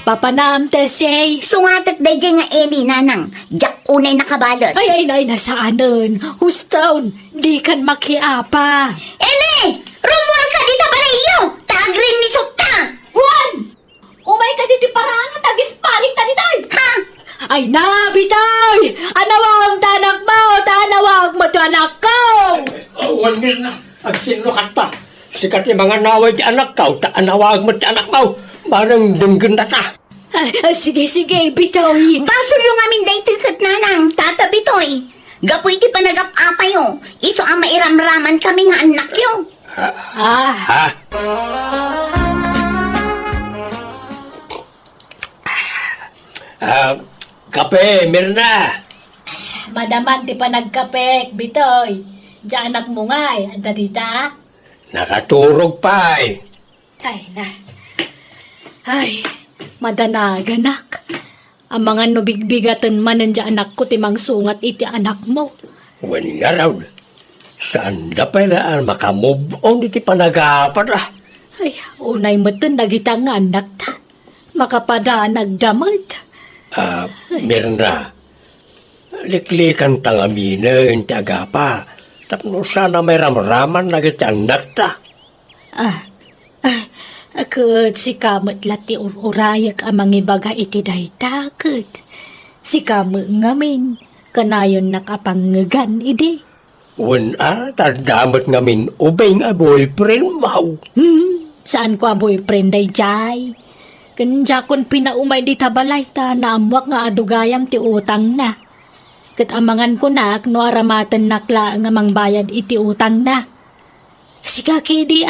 Speaker 1: Papanam, tese.
Speaker 4: Sungatat day nga Eli, nanang. Jak unay nakabalos.
Speaker 1: Ay, nasaanan. Huston, di kan makiapa.
Speaker 4: Eli! Rumor ka dito pala iyo! Tagrin ni Sukta!
Speaker 1: Juan! Umay ka dito parangan, tagis-paling ta dito.
Speaker 4: Ha?
Speaker 1: Ay, nabitay! Anawag tanak mo, tanawag mo to anak ko!
Speaker 2: Awan mir na. Agsinukat pa. Sikat yung mga naway di anak ka. Taanawag mo di anak mo. Barang denggan na ta.
Speaker 1: Sige, bitaw.
Speaker 4: Basol yung amin daytoy kat nanang, tatabitoy. Gapoy ti panagap-apa yo. Iso ang mairamraman kami nga anak yo.
Speaker 2: Ha? Kape, Mirna.
Speaker 1: Madaman ti pa nagkapek, bitoy. Diyan anak mo nga anda dita.
Speaker 2: Nakaturog pa eh.
Speaker 1: Ay, madanaganak. Ang mga nubigbigatan man nandiyan anak ko timang sungat iti anak mo.
Speaker 2: Wani nga raw. Saan na pala makamove on iti panagapat lah.
Speaker 1: Ay, unay mo ito nagitang anak ta. Makapada nagdamad.
Speaker 2: Mirna. Liklikan tangaminin ti agapa. Tapno sana may ramraman na iti anak ta.
Speaker 1: Akut si kamot lati urayak amang ibaga iti daytakot. Si kamot ngamin, kanayon nakapangagan idi.
Speaker 2: Tardamot ngamin ubing a boyfriend mo.
Speaker 1: Saan ko ang boyfriend day jay? Kanya kon pinaumay di tabalay ta na amwak nga adugayam ti utang na. Kat amangan ko nak no aramatan nakla nga mangbayad iti utang na. Sika kidi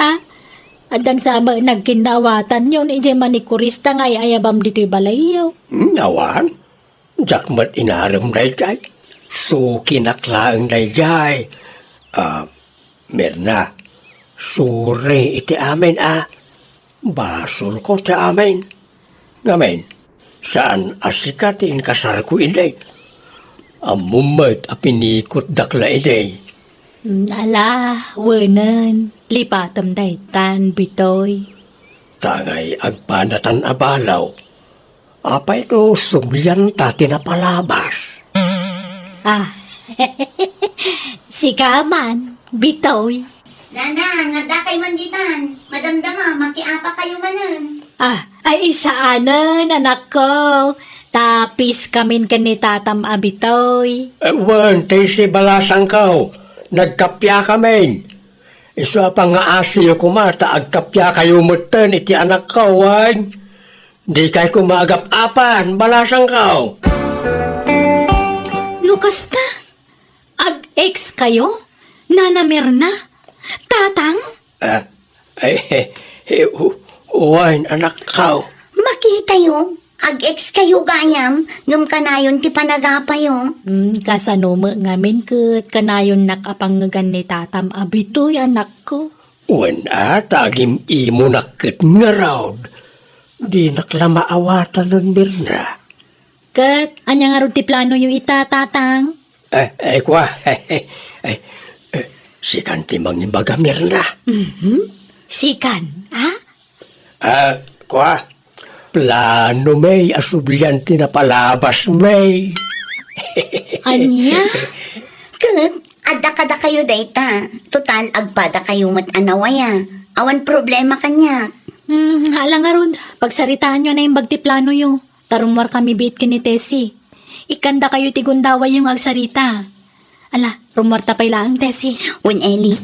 Speaker 1: Adan sama nagkinawatan yun, ije manikurista nga ayabam dito balayaw.
Speaker 2: Nawan, jakmat inaram na jay. So kinaklaang na jay. Mirna, sure iti amin Basol ko ti amin. Ngamen, saan asikatin kasar ko inday. Amumat apinikot dakla inday.
Speaker 1: Ala, wanan, lipatam daytan, bitoy.
Speaker 2: Tangay agpanatan abalaw. Apay no sumlian tati na palabas.
Speaker 1: Si Kaman, bitoy.
Speaker 4: Nanang, nga kay manditan. Madamdama, makiapa kayo manan.
Speaker 1: Ay isaanan, anak ko. Tapis kamin kanitatam abitoy.
Speaker 2: Wan, tayo si balasang kao. Nagkapya kami. Isa pa nga asiyo kumata, agkapya kayo mutan iti anak ko, wan. Di kay kumagap-apan, balasang kao.
Speaker 1: Lukas ta, ag-ex kayo? Nanamir na? Tatang?
Speaker 2: Wan, anak kao.
Speaker 4: Makita yo. Ag-ex kayo gayam, ngam kanayon ti panagapayo.
Speaker 1: Kasanuma ngamin ket kanayon nakapang ni tatam abitoy anak ko.
Speaker 2: Wala, tagim imo nakit nga raw. Di naklama awatan nun, Mirna.
Speaker 1: Ket anya nga ron ti plano yung itatatang?
Speaker 2: Kwa, si kanti mangimbaga, Mirna.
Speaker 1: Sikan, ha?
Speaker 2: Kwa, plano may asublyanti na palabas may.
Speaker 1: Anya?
Speaker 4: Kat, ada kayo dayta. Total, agpada kayo mat-anawaya. Awan problema kanya.
Speaker 1: Hala nga ron, pagsaritaan nyo na yung bagtiplano yung tarumwar kami bit kini Tessie. Ikanda kayo tigundawa yung agsarita. Ala, rumwarta pa ilang Tessie.
Speaker 4: Un Eli,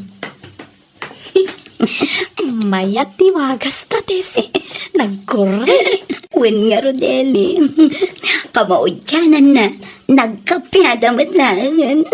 Speaker 1: Mayat tiwagas ta Tessie. Nagkore.
Speaker 4: un nga Rodeli. Kamaudyanan na, nagkapiadamat lang.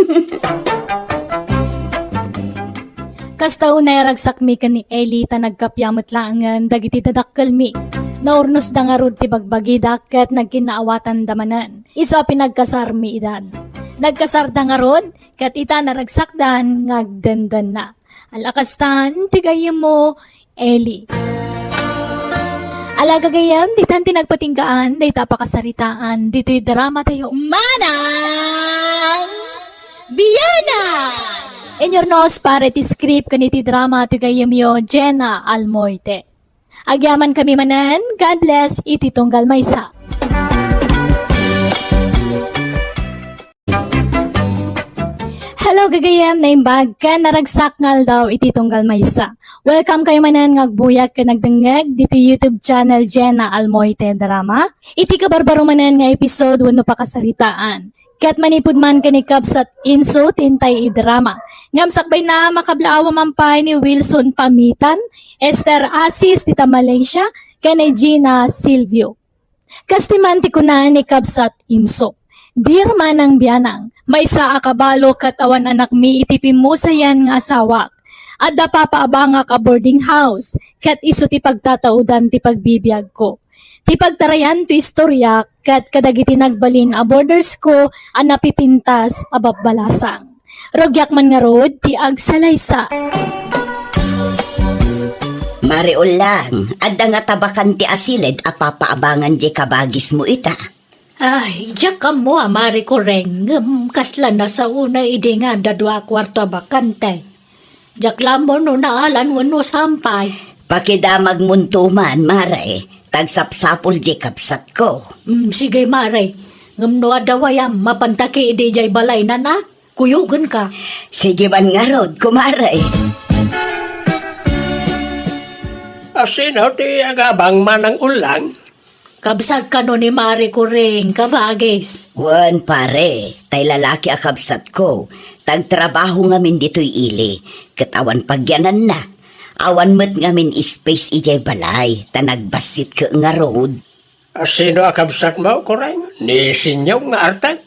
Speaker 1: Kasta unay ragsak mi ni Eli ta nagkapyamot laangan dagiti dadakkel mi. Naurnos da nga rod ti bagbagi daket nagkinaawatan damanan. Isa pinagkasarmi idan. Nagkasar da nga rod ket ita naragsakdan ngagdandan na. Alakastan tigayem mo Eli. Alagagayam ditan tinagpatinggaan day tapakasaritaan dito'y drama tayo manang Biyana! In your nose, para ti script kaniti drama ti gayamyo Jenna Almoite. Agyaman kami manan, God bless, iti tunggal maysa. Hello gagayam na imbag ka naragsak ngal daw iti tunggal maysa. Welcome kayo manan ngagbuyak ka nagdengeg diti YouTube channel Jenna Almoite Drama. Iti kabarbaro manan nga episode wano pakasaritaan. Kat manipud man kanikab sa inso tintay idrama. Ngam sakbay na makablaawa mampay ni Wilson Pamitan, Esther Asis tita Malaysia, kani Gina Silvio. Kastiman ti kunan ni kabsat inso. Dir manang biyanang, may sa akabalo kat awan anak mi itipim mo sa yan nga asawak. Adda papaaba nga ka boarding house, kat iso ti pagtataudan ti pagbibiyag ko. Ti pagtarayan ti istorya kat kadagiti nagbalin a borders ko a napipintas a babbalasang. Rogyak man nga rod ti agsalaysa.
Speaker 3: Mariol lang, adda nga tabakan ti asilid a papaabangan di kabagis mo ita.
Speaker 1: Ay, diyak ka mo amari ko reng. Kasla na sa una idi nga dadwa kwarto bakante. Diyak lamo no naalan wano sampay.
Speaker 3: Pakidamag muntuman, Mare, tagsapsapol di kapsat ko.
Speaker 1: Sige mare, ngamno adawayam mapantaki idi jay balay na na. Kuyugan ka.
Speaker 3: Sige man nga rod, kumare.
Speaker 2: Asino ti agabang manang ulang?
Speaker 1: Kabsat ka no ni mare ko ring, kabagis.
Speaker 3: Wan pare, tay lalaki a kapsat ko. Tagtrabaho ngamin dito'y ili. Katawan pagyanan na. Awan met ngamin space ijay balay. Tanagbasit ka nga road.
Speaker 2: Asino akabsat mo, Koreng? Ni sinyaw nga artan?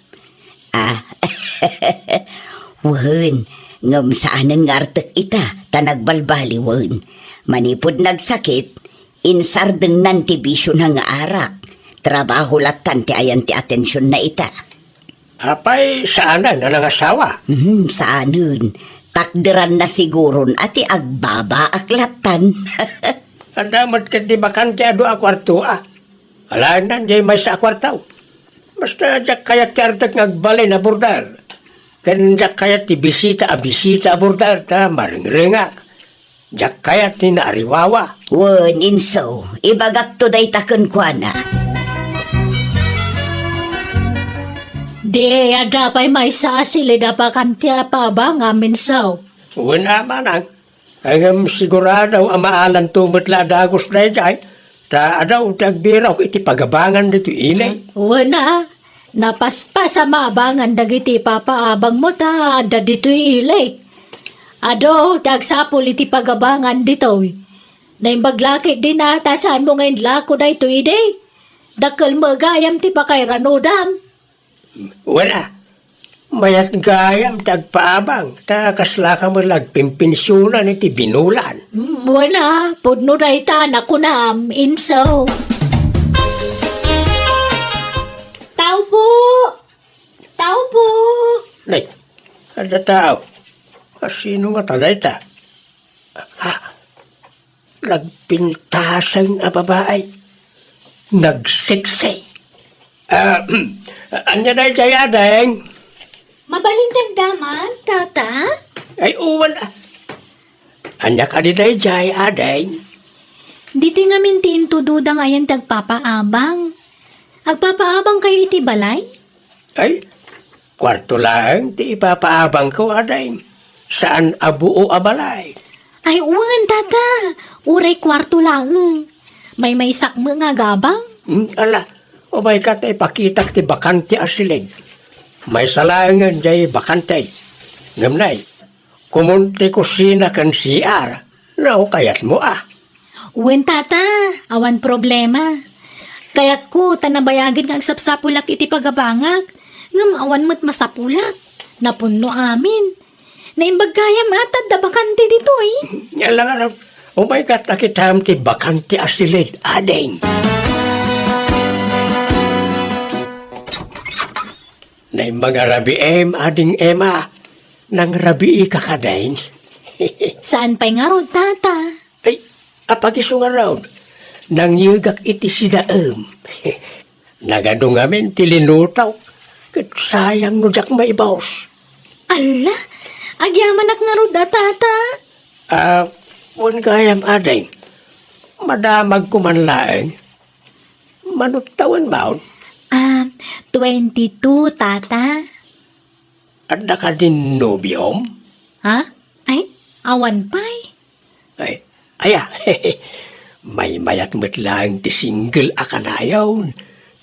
Speaker 3: Wan, ngam saan ang ngartek ita. Tanagbalbali wan. Manipod nagsakit. Insardeng nanti bisyo na nga arak. Trabaho latan ti ayan ti atensyon na ita.
Speaker 2: Apay, saan na nangasawa?
Speaker 3: Saanon? Takderan na siguron ati agbaba aklatan.
Speaker 2: Adamat ka di bakante ado a kwarto Alaan na, di may sa kwartaw. Basta jak kayat ti artak ngagbalay na bordar. Kan jak kayat ti bisita a bordar ta maringringak. Jak kayat ti naariwawa.
Speaker 3: Wan, inso, ibagak to day takon kwa na.
Speaker 1: Di, ada pa'y may sa asili da pa kantia pa ba nga minsaw.
Speaker 2: Wala manang. Ayam sigurado ang maalan tumot la dagos na jay. Ta adaw tagbiraw iti pagabangan dito ilay.
Speaker 1: Wana, napaspas sa maabangan dagiti papaabang mo ta, ada dito ilay. Ado, dagsapol iti pagabangan dito. Naimbaglakit din ata saan mo ngayon lako da ito ide. Dakal mo gayam ti pa kay ranodan.
Speaker 2: Wala. Mayat gayam tagpaabang. Ta kasla ka mo lagpimpinsyunan iti binulan.
Speaker 1: Wala, pudno da ita na kunam, inso.
Speaker 2: Nay, ada tao. Sino nga taday ta? Nagpintasan a babae. Nagsiksay. Anya na jaya, deng.
Speaker 1: Mabalintag daman, tata?
Speaker 2: Ay, uwan ah. Anya ka di day jaya, deng.
Speaker 1: Dito nga mintiin tududang ayan tagpapaabang. Agpapaabang kayo iti balay?
Speaker 2: Ay, kwarto lang ti ipapaabang ko, aday. Saan abuo abalay?
Speaker 1: Ay, uwan, tata. Uray kwarto lang. May sakmo nga gabang.
Speaker 2: Ala, o may katay pakitak ti bakante asilid. May salangan jay bakante. Ngamnay, kumunti kusina kan CR. Nao kayat mo ah.
Speaker 1: Uwan, tata. Awan problema. Kayat ko, tanabayagin nga agsapsapulak iti pagabangag. Ngam awan mo't masapulak. Napuno amin. Naimbag kaya matad da bakante dito eh.
Speaker 2: Yan lang ano. O may katakitam ti bakante asilid, adeng. Na mga rabi ading ema. Nang rabi kakadain.
Speaker 1: Saan pa'y nga rod, tata?
Speaker 2: Ay, apagiso nga raw. Nang yugak iti sidaem. Nagadungamin ti linutaw. Kat sayang no jak may baos.
Speaker 1: Ala, agyaman ak nga rod, tata.
Speaker 2: Wan kayam aday. Madamag kumanlaeng. Manutawan baon.
Speaker 1: 22, tata.
Speaker 2: At ka din nobyom.
Speaker 1: Ha? Ay, awan pa'y.
Speaker 2: Ay, aya. May mayat mo't lang ti single akanayaw.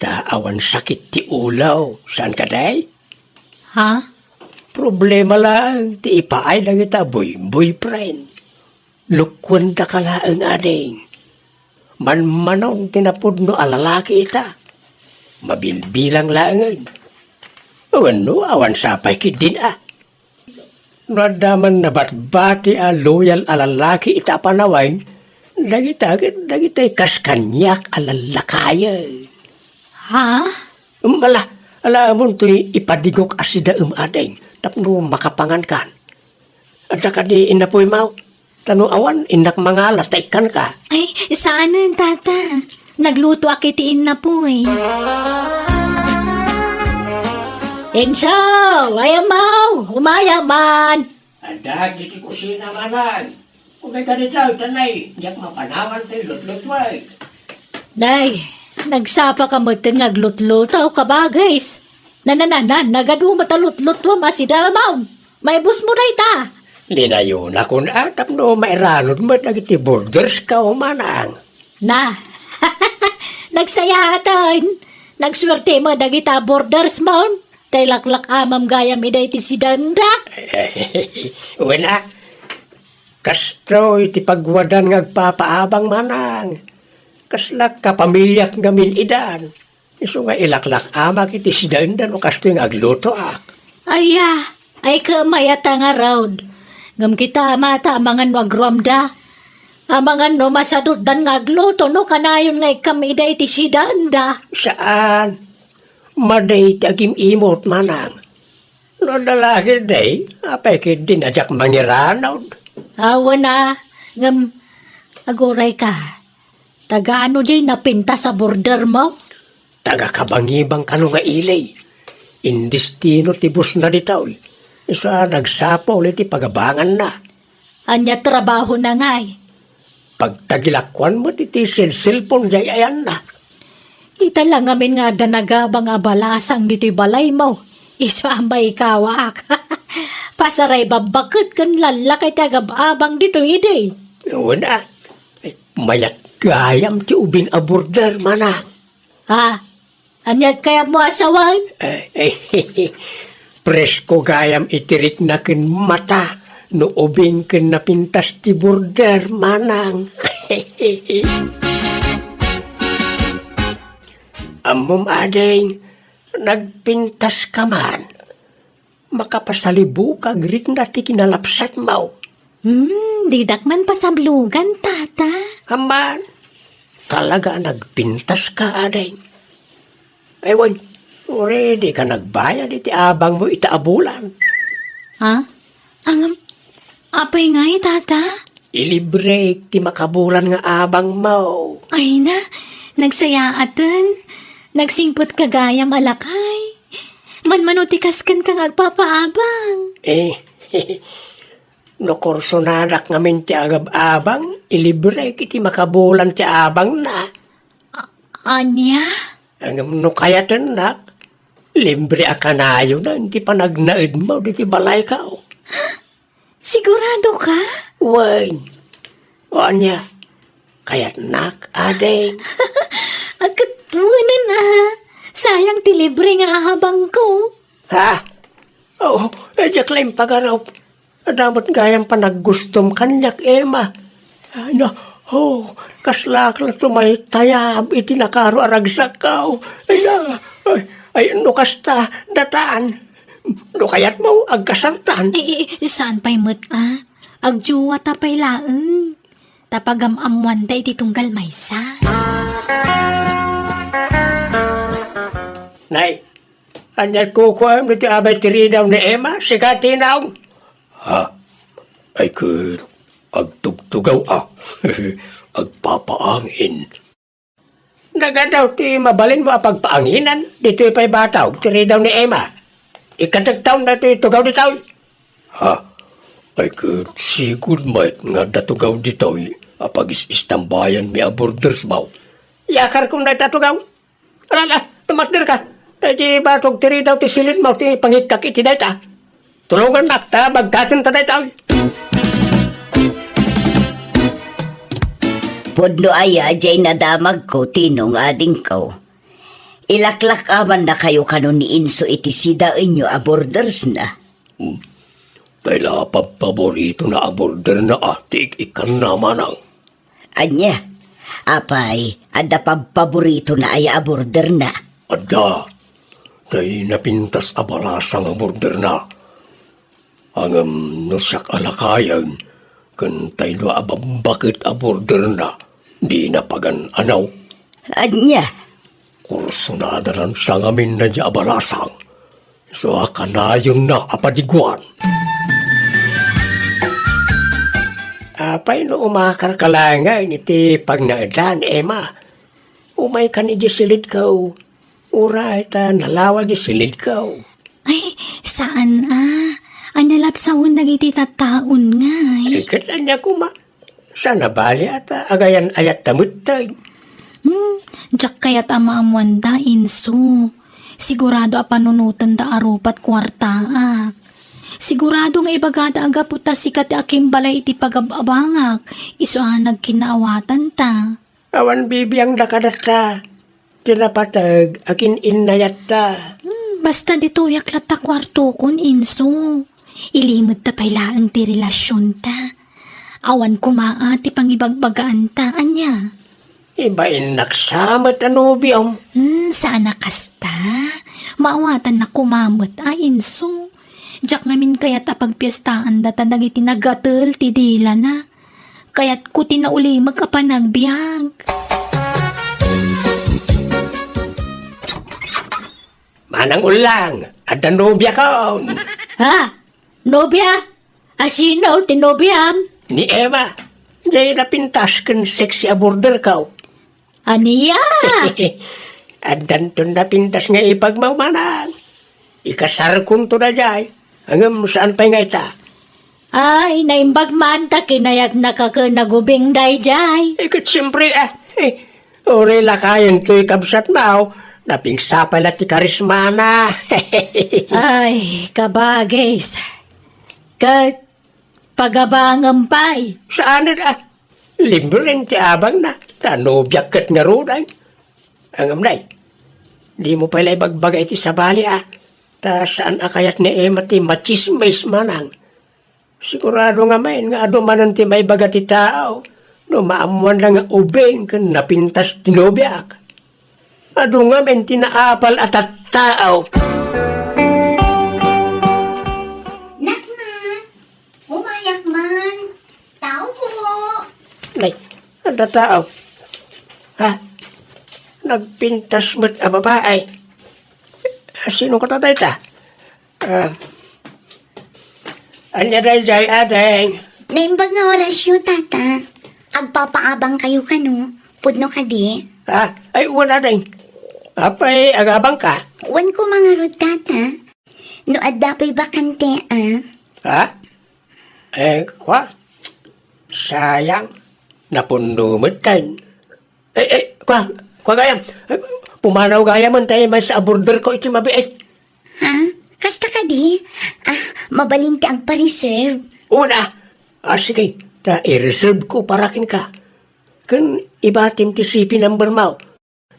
Speaker 2: Ta awan sakit ti ulaw. Saan ka day?
Speaker 1: Ha?
Speaker 2: Problema lang. Ti ipaay lang ita boyfriend. Lukwan da ka lang ading. Manmanong tinapod no alalaki ita. Mabilbilang laangan. Awan sapay kidin ah. Nadaman na batbati a loyal alalaki ita panawain. Dagita kaskanyak alalakaya.
Speaker 1: Ha?
Speaker 2: Ala mo ito ipadigok asida ading. Tapno makapangan kan. At saka di inapoy mau. Tano awan, inak mga lataikan ka.
Speaker 1: Ay, saan nun, tata? Nagluto akitiin na po eh. Ensaw! Ayamaw! Umayaman!
Speaker 2: Ada giti kusina manan. Kung may ganitaw, tanay. Diyak mapanawan tayo, lutlutway.
Speaker 1: Nay, nagsapa ka mo ito ngaglutluto ka ba, guys? Nanananan, nagadu matalutluto masidamaw. May bus mo na ita.
Speaker 2: Linayon ako na tapno mairanod mo nagiti borders ka o manang.
Speaker 1: Na, nagsayatan. Nagswerte mo dagita borders mo. Tay laklak amam gayam iday ti si Danda.
Speaker 2: Wala. Kastro iti pagwadan ngagpapaabang manang. Kaslak kapamilyak ngamin idan. Iso nga ilaklak amak iti si Danda no kasto yung agluto ak.
Speaker 1: Ay kamayata nga round. Ngam kita mata amangan wagramda. Amangan no masadot dan ngagluto no kanayon nga ikam iday ti si Danda.
Speaker 2: Saan? Maday tagim imot manang. No dalaki day, apay kid din ajak mangiranaw.
Speaker 1: Awa na. Ngam, aguray ka. Taga ano di napinta sa border mo?
Speaker 2: Taga kabangibang kano nga ilay. Indistino tibus na ditaw. Isa nagsapo ulit pagabangan na.
Speaker 1: Anya trabaho na nga eh.
Speaker 2: Pagtagilakwan mo titi cellphone jay ayan na.
Speaker 1: Ita lang amin nga danagabang abalasang dito'y balay mo. Isa may kawaak. Pasaray babakit kan lalakay tagababang dito ide.
Speaker 2: Wala. Mayat gayam ti ubing aborder mana.
Speaker 1: Ha? Anya kaya mo asawan?
Speaker 2: Presko gayam itirik na kin mata. No ubing kin napintas ti border manang. Amom adeng, nagpintas ka man. Makapasalibu kag rik na ti kinalapsat mo.
Speaker 1: Didak man pasablugan, tata.
Speaker 2: Haman, talaga nagpintas ka adeng. Ewan, Already ka nagbayad iti abang mo itaabulan.
Speaker 1: Ha? Ang apay nga tata?
Speaker 2: Ilibre ti makabulan nga abang mo.
Speaker 1: Ay na, nagsayaatan. Nagsingpot kagayam alakay. Manmanutikas kan kang agpapaabang.
Speaker 2: No kurso nanak ngamin ti agab-abang, ilibre kiti makabulan ti abang na.
Speaker 1: Anya?
Speaker 2: Ang no kayatan nak, libre akanayo na, hindi pa nagnaid mo, di ti balay ka.
Speaker 1: Sigurado ka?
Speaker 2: Wan, o anya, kayat nak, adeng.
Speaker 1: Agkatunan na. Sayang ti libre nga ahabang ko.
Speaker 2: Ha? Oo, edya klaim pagaraw. Adamot gayang pa naggustom kanyak, Emma. Ano, kaslak na tumay tayab, iti nakaro aragsak ka. Ay, no kasta, dataan. No kayat mo, agkasartan.
Speaker 1: Saan pa'y mo't Agjuwa tapay laeng. Tapagam-amuan da iti tunggal maysa.
Speaker 2: Nay, anyat kukuha mo iti abay tiridaw ni Emma, sikatinaw. Ha? Ay agtugtugaw agpapaangin. Nagadaw ti mabalin mo apagpaanginan, dito ipay bataw, tiridaw ni Emma. Ikatagtaw na iti tugaw ditaw. Ha? Ay sigud mait nga datugaw ditaw, apag-istambayan mi aborders maw. Yakar kong natatugaw. Alala, tumakdir ka. Di batog tiri daw ti silid mo ti pangikak iti dayta. Tulungan nakta, bagkatin ta dayta.
Speaker 3: Pudno aya, jay nadamag ko, tinong ading ko. Ilaklak aman na kayo kanon ni Inso iti sida inyo aborders na.
Speaker 2: Kaila paborito na aborder na atik ikan naman ang.
Speaker 3: Anya, apay, ada paborito na ay aborder na.
Speaker 2: Ada, day napintas abalasang aborder na. Ang nusak alakayan, kan tayo abambakit aborder na, di napagan anaw.
Speaker 3: Anya,
Speaker 2: Kurso na adalan sa ngamin na di abalasang. So akanayon na apadiguan. Apay no umakar kalangan iti pagnaadan, Emma. Umay ka ni silid ka. Uray ta nalawa di silid ka.
Speaker 1: Ay, saan Analat sa undag iti tataon nga
Speaker 2: Ikat anya kuma. Sana bali ata agayan ayat tamutay.
Speaker 1: Diyak kaya't amaamuan da, Inso. Sigurado panunutan da arupat kwartaak. Sigurado nga ibagada aga puta sikat aking balay iti pagababangak. Isuanag kinaawatan ta.
Speaker 2: Awan bibiyang dakadata. Tinapatag akin inayat ta.
Speaker 1: Basta dito yaklat ta kwarto kon, Inso. Ilimod ta pailaang ti relasyon ta. Awan kumaa ti pangibagbagaan ta, anya.
Speaker 2: Ibain naksamat ano biyong.
Speaker 1: Saan nakasta? Maawatan na kumamot, Inso. Diyak ngamin kaya't apagpiyestaan data dagiti nagatel ti dila na. Kaya't ko tinauli magkapanagbiag.
Speaker 2: Manang ulang, at nobya ka.
Speaker 1: Ha? Nobya? Asino tinobyam?
Speaker 2: Ni Emma, jay napintas kan sexy aborder ka.
Speaker 1: Aniya?
Speaker 2: At danton napintas nga ipagmaumanang. Ikasar kun to na jay. Hanggang saan pa nga ita?
Speaker 1: Ay, naimbag man ta kinayat nakakanagubing dayjay.
Speaker 2: Ikat siyempre orela kayan ko'y kabsat mao. Napingsapal at ti karismana.
Speaker 1: Ay, kabagis. Pagabangampay.
Speaker 2: Saan na? Limbrin ti abang na. Tanobyak kat nga runay. Ang amnay, di mo pala ibagbagay ti sabali Ta saan akayat ni Emma ti machismis manang. Sigurado nga main nga ado manan ti may baga ti tao. No maamuan lang nga ubeng kan napintas tinobyak. Ado nga men tinaapal at tao.
Speaker 4: Nakna, umayak man. Tao po.
Speaker 2: Nay, ada tao. Ha? Nagpintas mo't babae. Sino ka tatay ta? Anya day jay adeng.
Speaker 4: Naimbag nga orasyon, tata. Agpapaabang kayo kano. Pudno ka di.
Speaker 2: Ay, wala adeng. Apay, agabang ka.
Speaker 4: Wan ko mga rod, tata. No adapay bakante,
Speaker 2: Kwa? Sayang. Napundumit tayo. Kwa gayam. Pumanaw gayam tayo may sa border ko iti mabiit.
Speaker 4: Ha? Kasta ka di? Mabalinti ang pa-reserve.
Speaker 2: Una. Sige. I-reserve ko parakin ka. Kun ibatim ti CP number mo.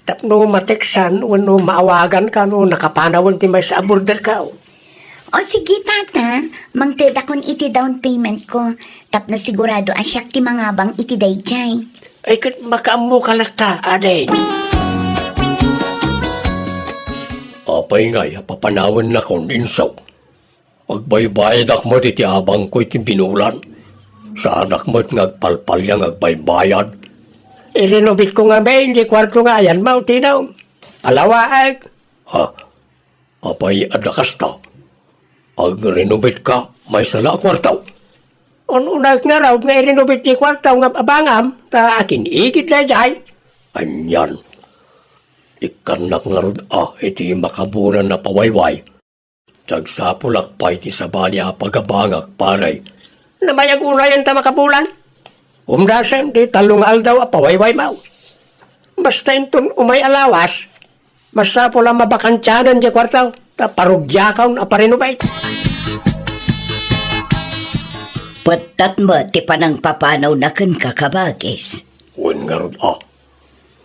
Speaker 2: Tapno mateksan, wano maawagan ka, no nakapanawan ti may sa border ka.
Speaker 4: O sige, tata. Mangteda kon iti down payment ko. Tapno sigurado asyak ti mga bang iti dayjay.
Speaker 2: Ay, kat makaamu ka lakta, aday. Apay nga, papanawan na kong insaw. Agbaybayad akmat iti abang ko iti binulan. Sa anak mo't ngagpalpalyang agbaybayad. Irinobit ko nga ba, hindi kwarto nga yan, mau tinaw. Alawaag. Apay adakas ta. Ag-renovate ka, may sala kwartaw. Ano nga raw, nga i-renovate ti kwartaw nga abangam, ta akin igit na jay. Anyan. Ikanak nga rin, iti makabunan na pawayway. Tagsapulak pa iti sabali pagabangak paray. Namayag unayan ta makabulan. Umdasan, di talong aldaw pawayway mau. Basta intun umay alawas, masapula mabakantyanan di kwartaw, ta parugyakaw na pa-renovate.
Speaker 3: Patat mo ti panang papanaw na kan kakabagis.
Speaker 2: Wen nga rin,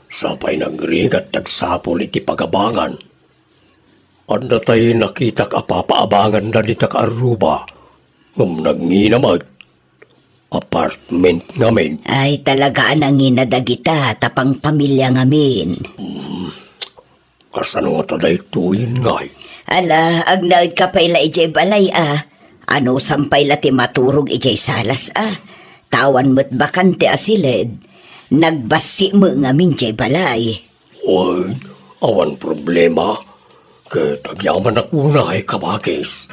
Speaker 2: sapay nagrigat tagsapol iti pagabangan. Anda tayo nakitak apapaabangan na ditak aruba. Ngam nagninamag. Apartment ngamin.
Speaker 3: Ay talaga nang inadagita tapang pamilya ngamin.
Speaker 2: Kasano nga taday tuyin ngay.
Speaker 3: Ala, agnaid ka pa ila ijay balay Ano sampay la ti maturog ijay salas Tawan mo't bakante asilid. Nagbasi mo ngamin jay balay.
Speaker 2: Oy, awan problema. Kaya tagyaman ako na ay kabagis.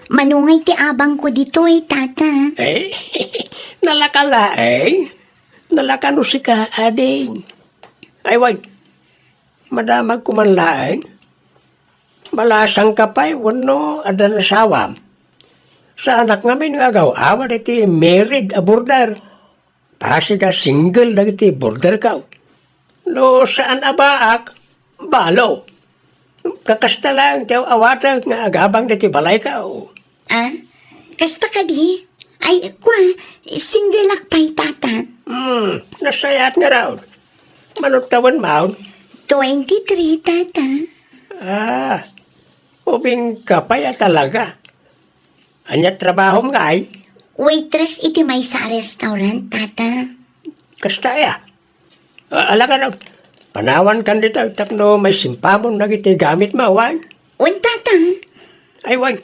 Speaker 4: Manungay ti abang ko dito tata.
Speaker 2: Nalakala Nalakano si ka, ading. Ay, wag. Madamag kumanlaeng. Malasang kapay, wano, adan asawam. Sa anak ngamin nga agaw, awan iti married a border. Pasi ka single na iti border ka. No, saan abaak? Balo. Kakasta lang, tiyaw awatag nga agabang iti balay ka.
Speaker 4: Kasta ka di? Ay, single lakpay tata.
Speaker 2: Nasayat nga raw. Manugtawan maun.
Speaker 4: 23 tata.
Speaker 2: Ubing kapay talaga. Anya trabaho nga ay.
Speaker 4: Waitress iti may sa restaurant tata.
Speaker 2: Kasta ya. Alaga na. Panawan kan dito. Tapno may simpamon na iti gamit mo, wan.
Speaker 4: Tata.
Speaker 2: Ay, wan.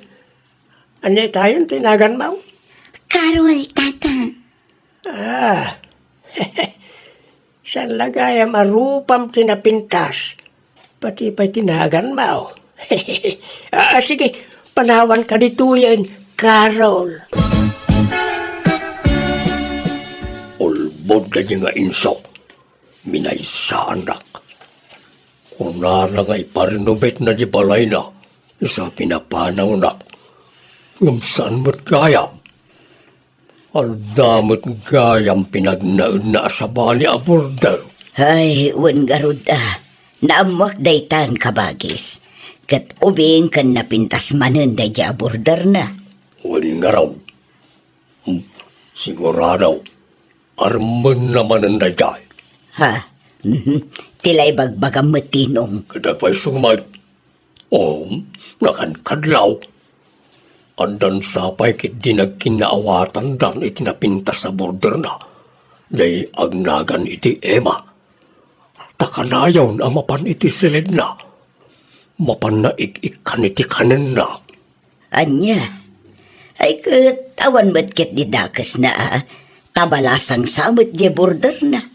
Speaker 2: Anya tayo tinagan mo?
Speaker 4: Carol tata.
Speaker 2: San lagaya marupam tinapintas. Pati pa tinagan mo. Sige, panawan ka dito yan, Carol. Ulbod na niya nga insok. Minay sa anak. Kung narangay parinobet na di balay na, isa pinapanaw nak. Ngam saan mo't gayam? Ang damot gayam pinagnaun na sa bali a border.
Speaker 3: Ay, wan garud Naamwak daytan kabagis. Kat ubing kan napintas manen day border na.
Speaker 2: Wan nga raw. Sigurado, arman naman ang dayay.
Speaker 3: Tilay bagbagam matinong.
Speaker 2: Kadagpay sumad. Nakankadlaw. Andan sapay kit di nagkinaawatan dan itinapintas sa border na. Day agnagan iti Emma. Takanayaw na mapan iti silid na. Mapan na ik-ikan iti kanin na.
Speaker 3: Anya? Ay katawan mo't kit di dakas na tabalasang samot di border na.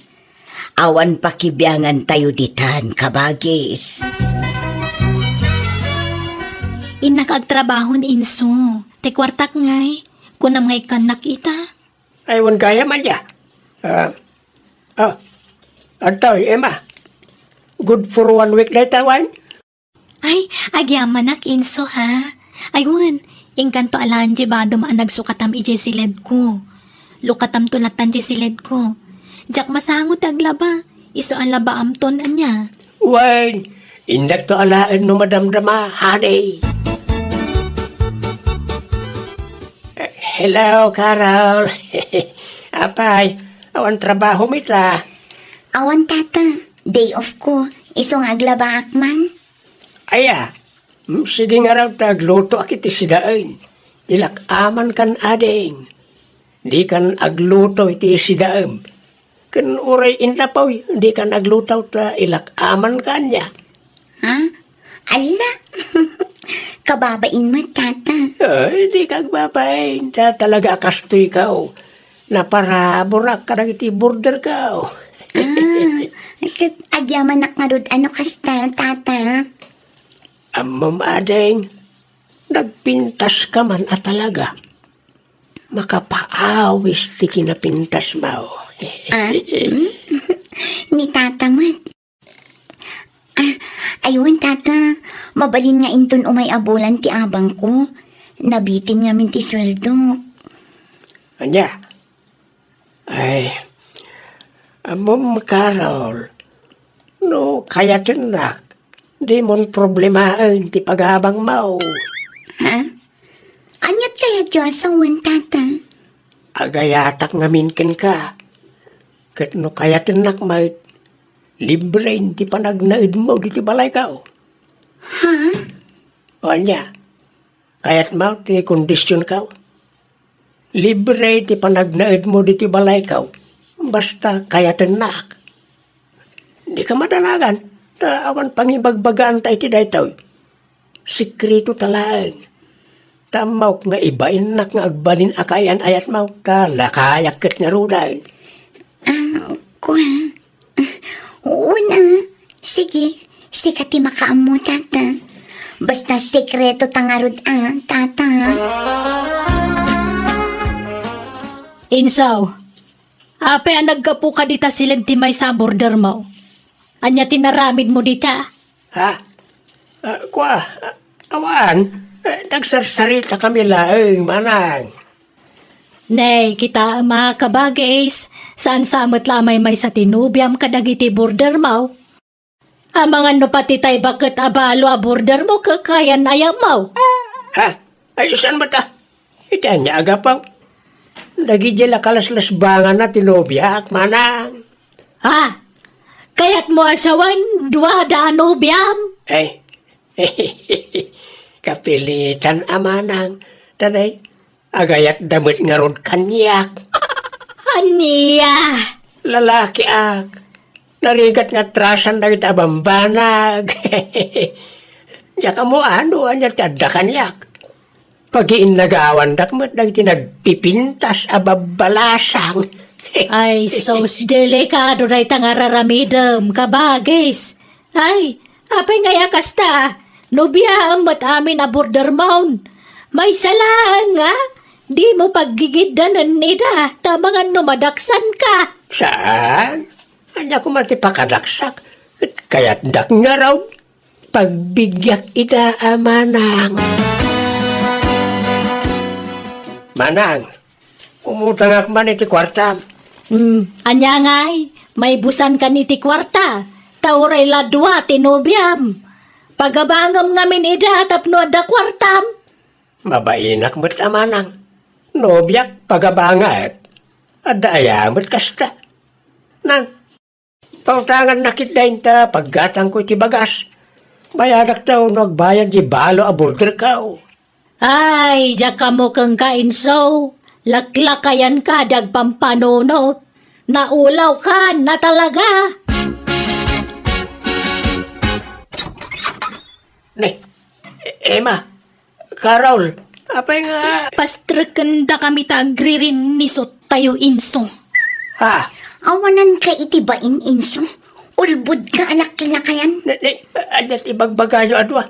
Speaker 3: Awan pakibiyangan tayo ditan, kabagis.
Speaker 1: Inakagtrabaho ni Inso. Te kwartak ngay. Kunam ngay kanak ita.
Speaker 2: Aywan kaya man ya. Antoy, Emma. Good for 1 week na itawan.
Speaker 1: Ay, agyaman nak Inso ha. Aywan, ingkanto alaan di ba dumaan nagsukatam ije silid ko. Lukatam tulatan di silid ko. Jak masangot aglaba. Iso ang laba amton anya.
Speaker 2: Wan, indak to alaan no madamdama, honey. Hello, Carol. Apay, awan trabaho mita.
Speaker 4: Awan tata, day off ko. Isong aglaba akman.
Speaker 2: Aya, sige nga raw tagluto akiti sidaan. Ilak aman kan ading. Di kan agluto iti sidaam. Kan uray inlapaw, di kan agluto ta ilak aman kanya.
Speaker 4: Ha? Ala! Kababain mo, tata.
Speaker 2: Ay, di kagbabay. Talaga kasto ikaw. Na para burak ka na iti border ka.
Speaker 4: Agyaman nak nga ano kasta, tata.
Speaker 2: Amam ading, nagpintas ka man at talaga. Makapaawis ti kinapintas mo.
Speaker 4: Ni tata mo. Ayun, tata. Mabalin nga inton umay abulan ti abang ko. Nabitin nga min ti sweldo.
Speaker 2: Anya? Ay, amam Carol, no kaya tinak, di mon problemaen ti paghabang mo.
Speaker 4: Ha? Anyat kaya Diyos ang wan, tata?
Speaker 2: Agayatak ngamin ken ka. Kat no kaya tinak may libre ti panagnaid mo di ti balay ka.
Speaker 4: Ha?
Speaker 2: O anya, kaya't mo ti kondisyon ka. Libre ti panagnaid mo di ti balay ka. Basta kaya tinak. Di ka madanagan. Awan pangibagbagaan tayo ti daytaw. Sikrito talaan. Tamaw nga ibain nak nga agbalin akayan ayat mo. Talakayak kat nga ruday.
Speaker 4: Kuha. Oo na. Sige. Sikati makaam mo, tata. Basta sekreto tangarod tata.
Speaker 1: Insaw, ape ang nagkapu ka dita silid ti may sa border mo. Anya tinaramid mo dita.
Speaker 2: Ha? Awan. Nagsarsarita kami laeng manang.
Speaker 1: Nay, kita ang mga kabagays, saan samot lamay may sa tinubiam kadagiti border mo. Ang mga no pati tay bakit abalo a border mo kakayan ayaw mo.
Speaker 2: Ha? Ay, saan ba ta? Ito niya agapaw. Nagidya kalaslas bangan na tinobyak, manang.
Speaker 1: Ha? Kaya't mo asawan, dua da anubiam.
Speaker 2: Ay, kapilitan amanang. Tanay, agayat damit nga ron kanyak.
Speaker 1: Aniya.
Speaker 2: Lalaki ak. Narigat nga trasan na kita bambanag. Diya mo ano, anya tada kanyak. Pag-iin nagawan, dakmat nang tinagpipintas ababalasang.
Speaker 1: Ay, sos delikado na itang araramidam, kabagis. Ay, apay ngaya kasta, nubiyam mat amin a border mound. May salang nga, di mo paggigidanan nida, tamangan no madaksan ka.
Speaker 2: Saan? Anya ko mati pakadaksak. Kaya't dak nga raw. Pagbigyak ita amanang. Manang, umutang ak man iti kwarta.
Speaker 1: Anya ngay, may busan ka ni ti kwarta, tauray ladwa tinubiam. Pagabangam ngamin ida tapno da kwartam.
Speaker 2: Mabainak mo't amanang. Nobyak pagabangak. Adayamot kasta. Nang, pautangan nakit ta paggatang ko iti bagas. Bayadak daw nagbayad di balo a border kao.
Speaker 1: Ay, jaka mo kang kainso. Laklakayan ka dagpampanunot. Naulaw ka na talaga.
Speaker 2: Emma, Carol, apay nga.
Speaker 1: Pastrikanda kami tagririn ni tayo inso.
Speaker 2: Ha?
Speaker 4: Awanan ka itibain, Inso. Ulbud ka alak kilakayan.
Speaker 5: Alat ibagbagayo adwa.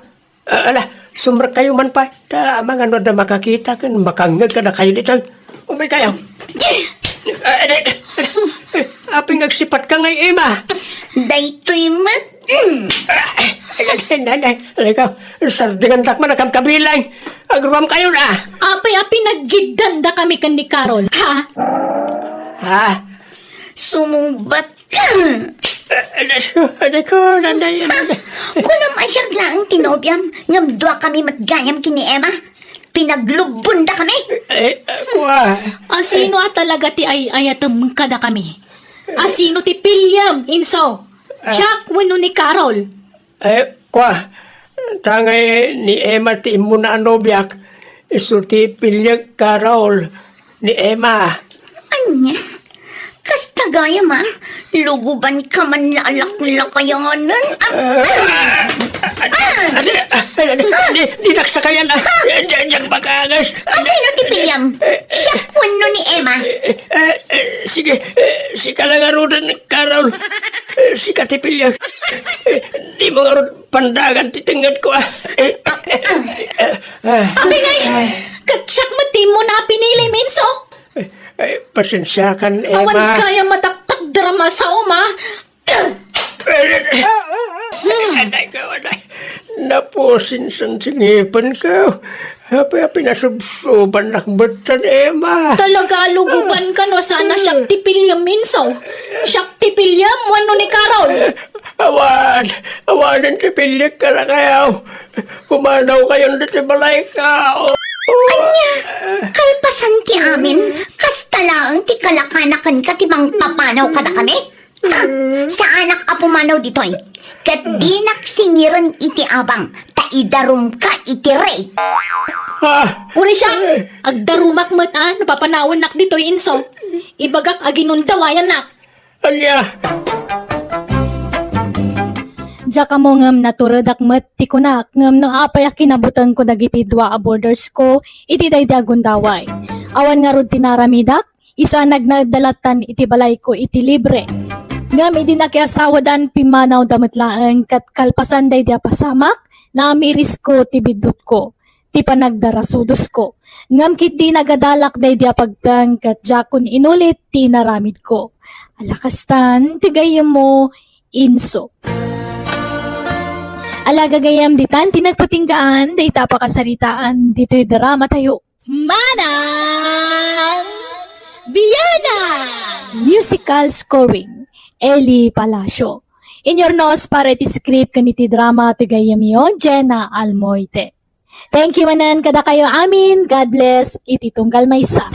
Speaker 5: Ala, sumrak kayo man pa. Ta mga ano na makakita kan makangag ka na kayo dito. Umay kayo. Aping agsipat ka ngay, Emma.
Speaker 4: Daytoy mat.
Speaker 5: Nanay, ikaw, sardingan takman na kabilang. Agruam kayo na.
Speaker 1: Apay-api naggidanda kami kan ni Carol. Ha?
Speaker 5: Ha?
Speaker 4: Sumumbat ka.
Speaker 5: Ano ko, nanay.
Speaker 4: Kunam asyag lang ang tinobyam. Ngamdwa kami matgayam kini Emma. Pinaglubunda kami.
Speaker 5: Kuha.
Speaker 1: Asino talaga ti ay ayatem kada kami? Asino ti Pilyam, Inso? Jack, wano ni Carol?
Speaker 5: Kuha. Tangay ni Emma ti imo na anobyak. Isulti pilyag Carol ni Emma.
Speaker 4: Anya? Kasta gaya ma. Luguban ka man lalak-lakayanan.
Speaker 5: Di nagsakayan na. Diyan bakagas.
Speaker 4: Asino ti Pilyam? Siya kuno ni Emma.
Speaker 5: Sige, si kalangarudan, Carol. Si Katipilya. Di mo nga ron pandagan titingad ko.
Speaker 1: Abi ngay, katsak mo ti mo na pinili, Minso.
Speaker 5: Pasensya kan,
Speaker 1: Awan
Speaker 5: Emma.
Speaker 1: kaya mataktak drama sa uma.
Speaker 5: Aday ka, aday. Napusin sa singipan ka. Hapi-hapi na subsuban ng batan, Emma.
Speaker 1: Talaga luguban ka no sana siyak ti Pilyam, Minso. Siyak ti Pilyam, wano ni Carol.
Speaker 5: Awanan si Pilyag ka na kayo. Pumanaw kayo na si balay ka.
Speaker 4: Kalpasan ti amin. Kasta lang ti kalakanakan ka ti mang papanaw ka na kami. Ha? Sa anak a pumanaw ditoy. Kat di naksingiran iti abang. Taidarum ka iti rape.
Speaker 5: Ha?
Speaker 1: Uri siya, agdarumak mo't napapanawon nak dito, Inso. Ibagak aginundawayan nak.
Speaker 5: Anya?
Speaker 1: Diya mo ngam naturadak met ti kunak ngam no apay a kinabutan ko dagiti dua a borders ko iti daydi agundaway. Awan nga rod tinaramidak, isa nagnagdalatan iti balay ko iti libre. Ngam iti nakiasawa dan pimanaw damatlaan kat kalpasan daydi a pasamak na amiris ko ti bidot ko. Ti panagdarasudos ko. Ngam kit di nagadalak daydi a pagtang kat jakon inulit ti naramid ko. Alakastan, tigayem mo, Inso. Alaga gayam ditan, tinagpatinggaan, dayta pakasaritaan, dito'y drama tayo. Manang Biyana! Musical scoring, Eli Palacio. In your nose para iti script kaniti drama ti gayam yo, Jenna Almoite. Thank you manan kada kayo amin, God bless, iti tunggal maysa.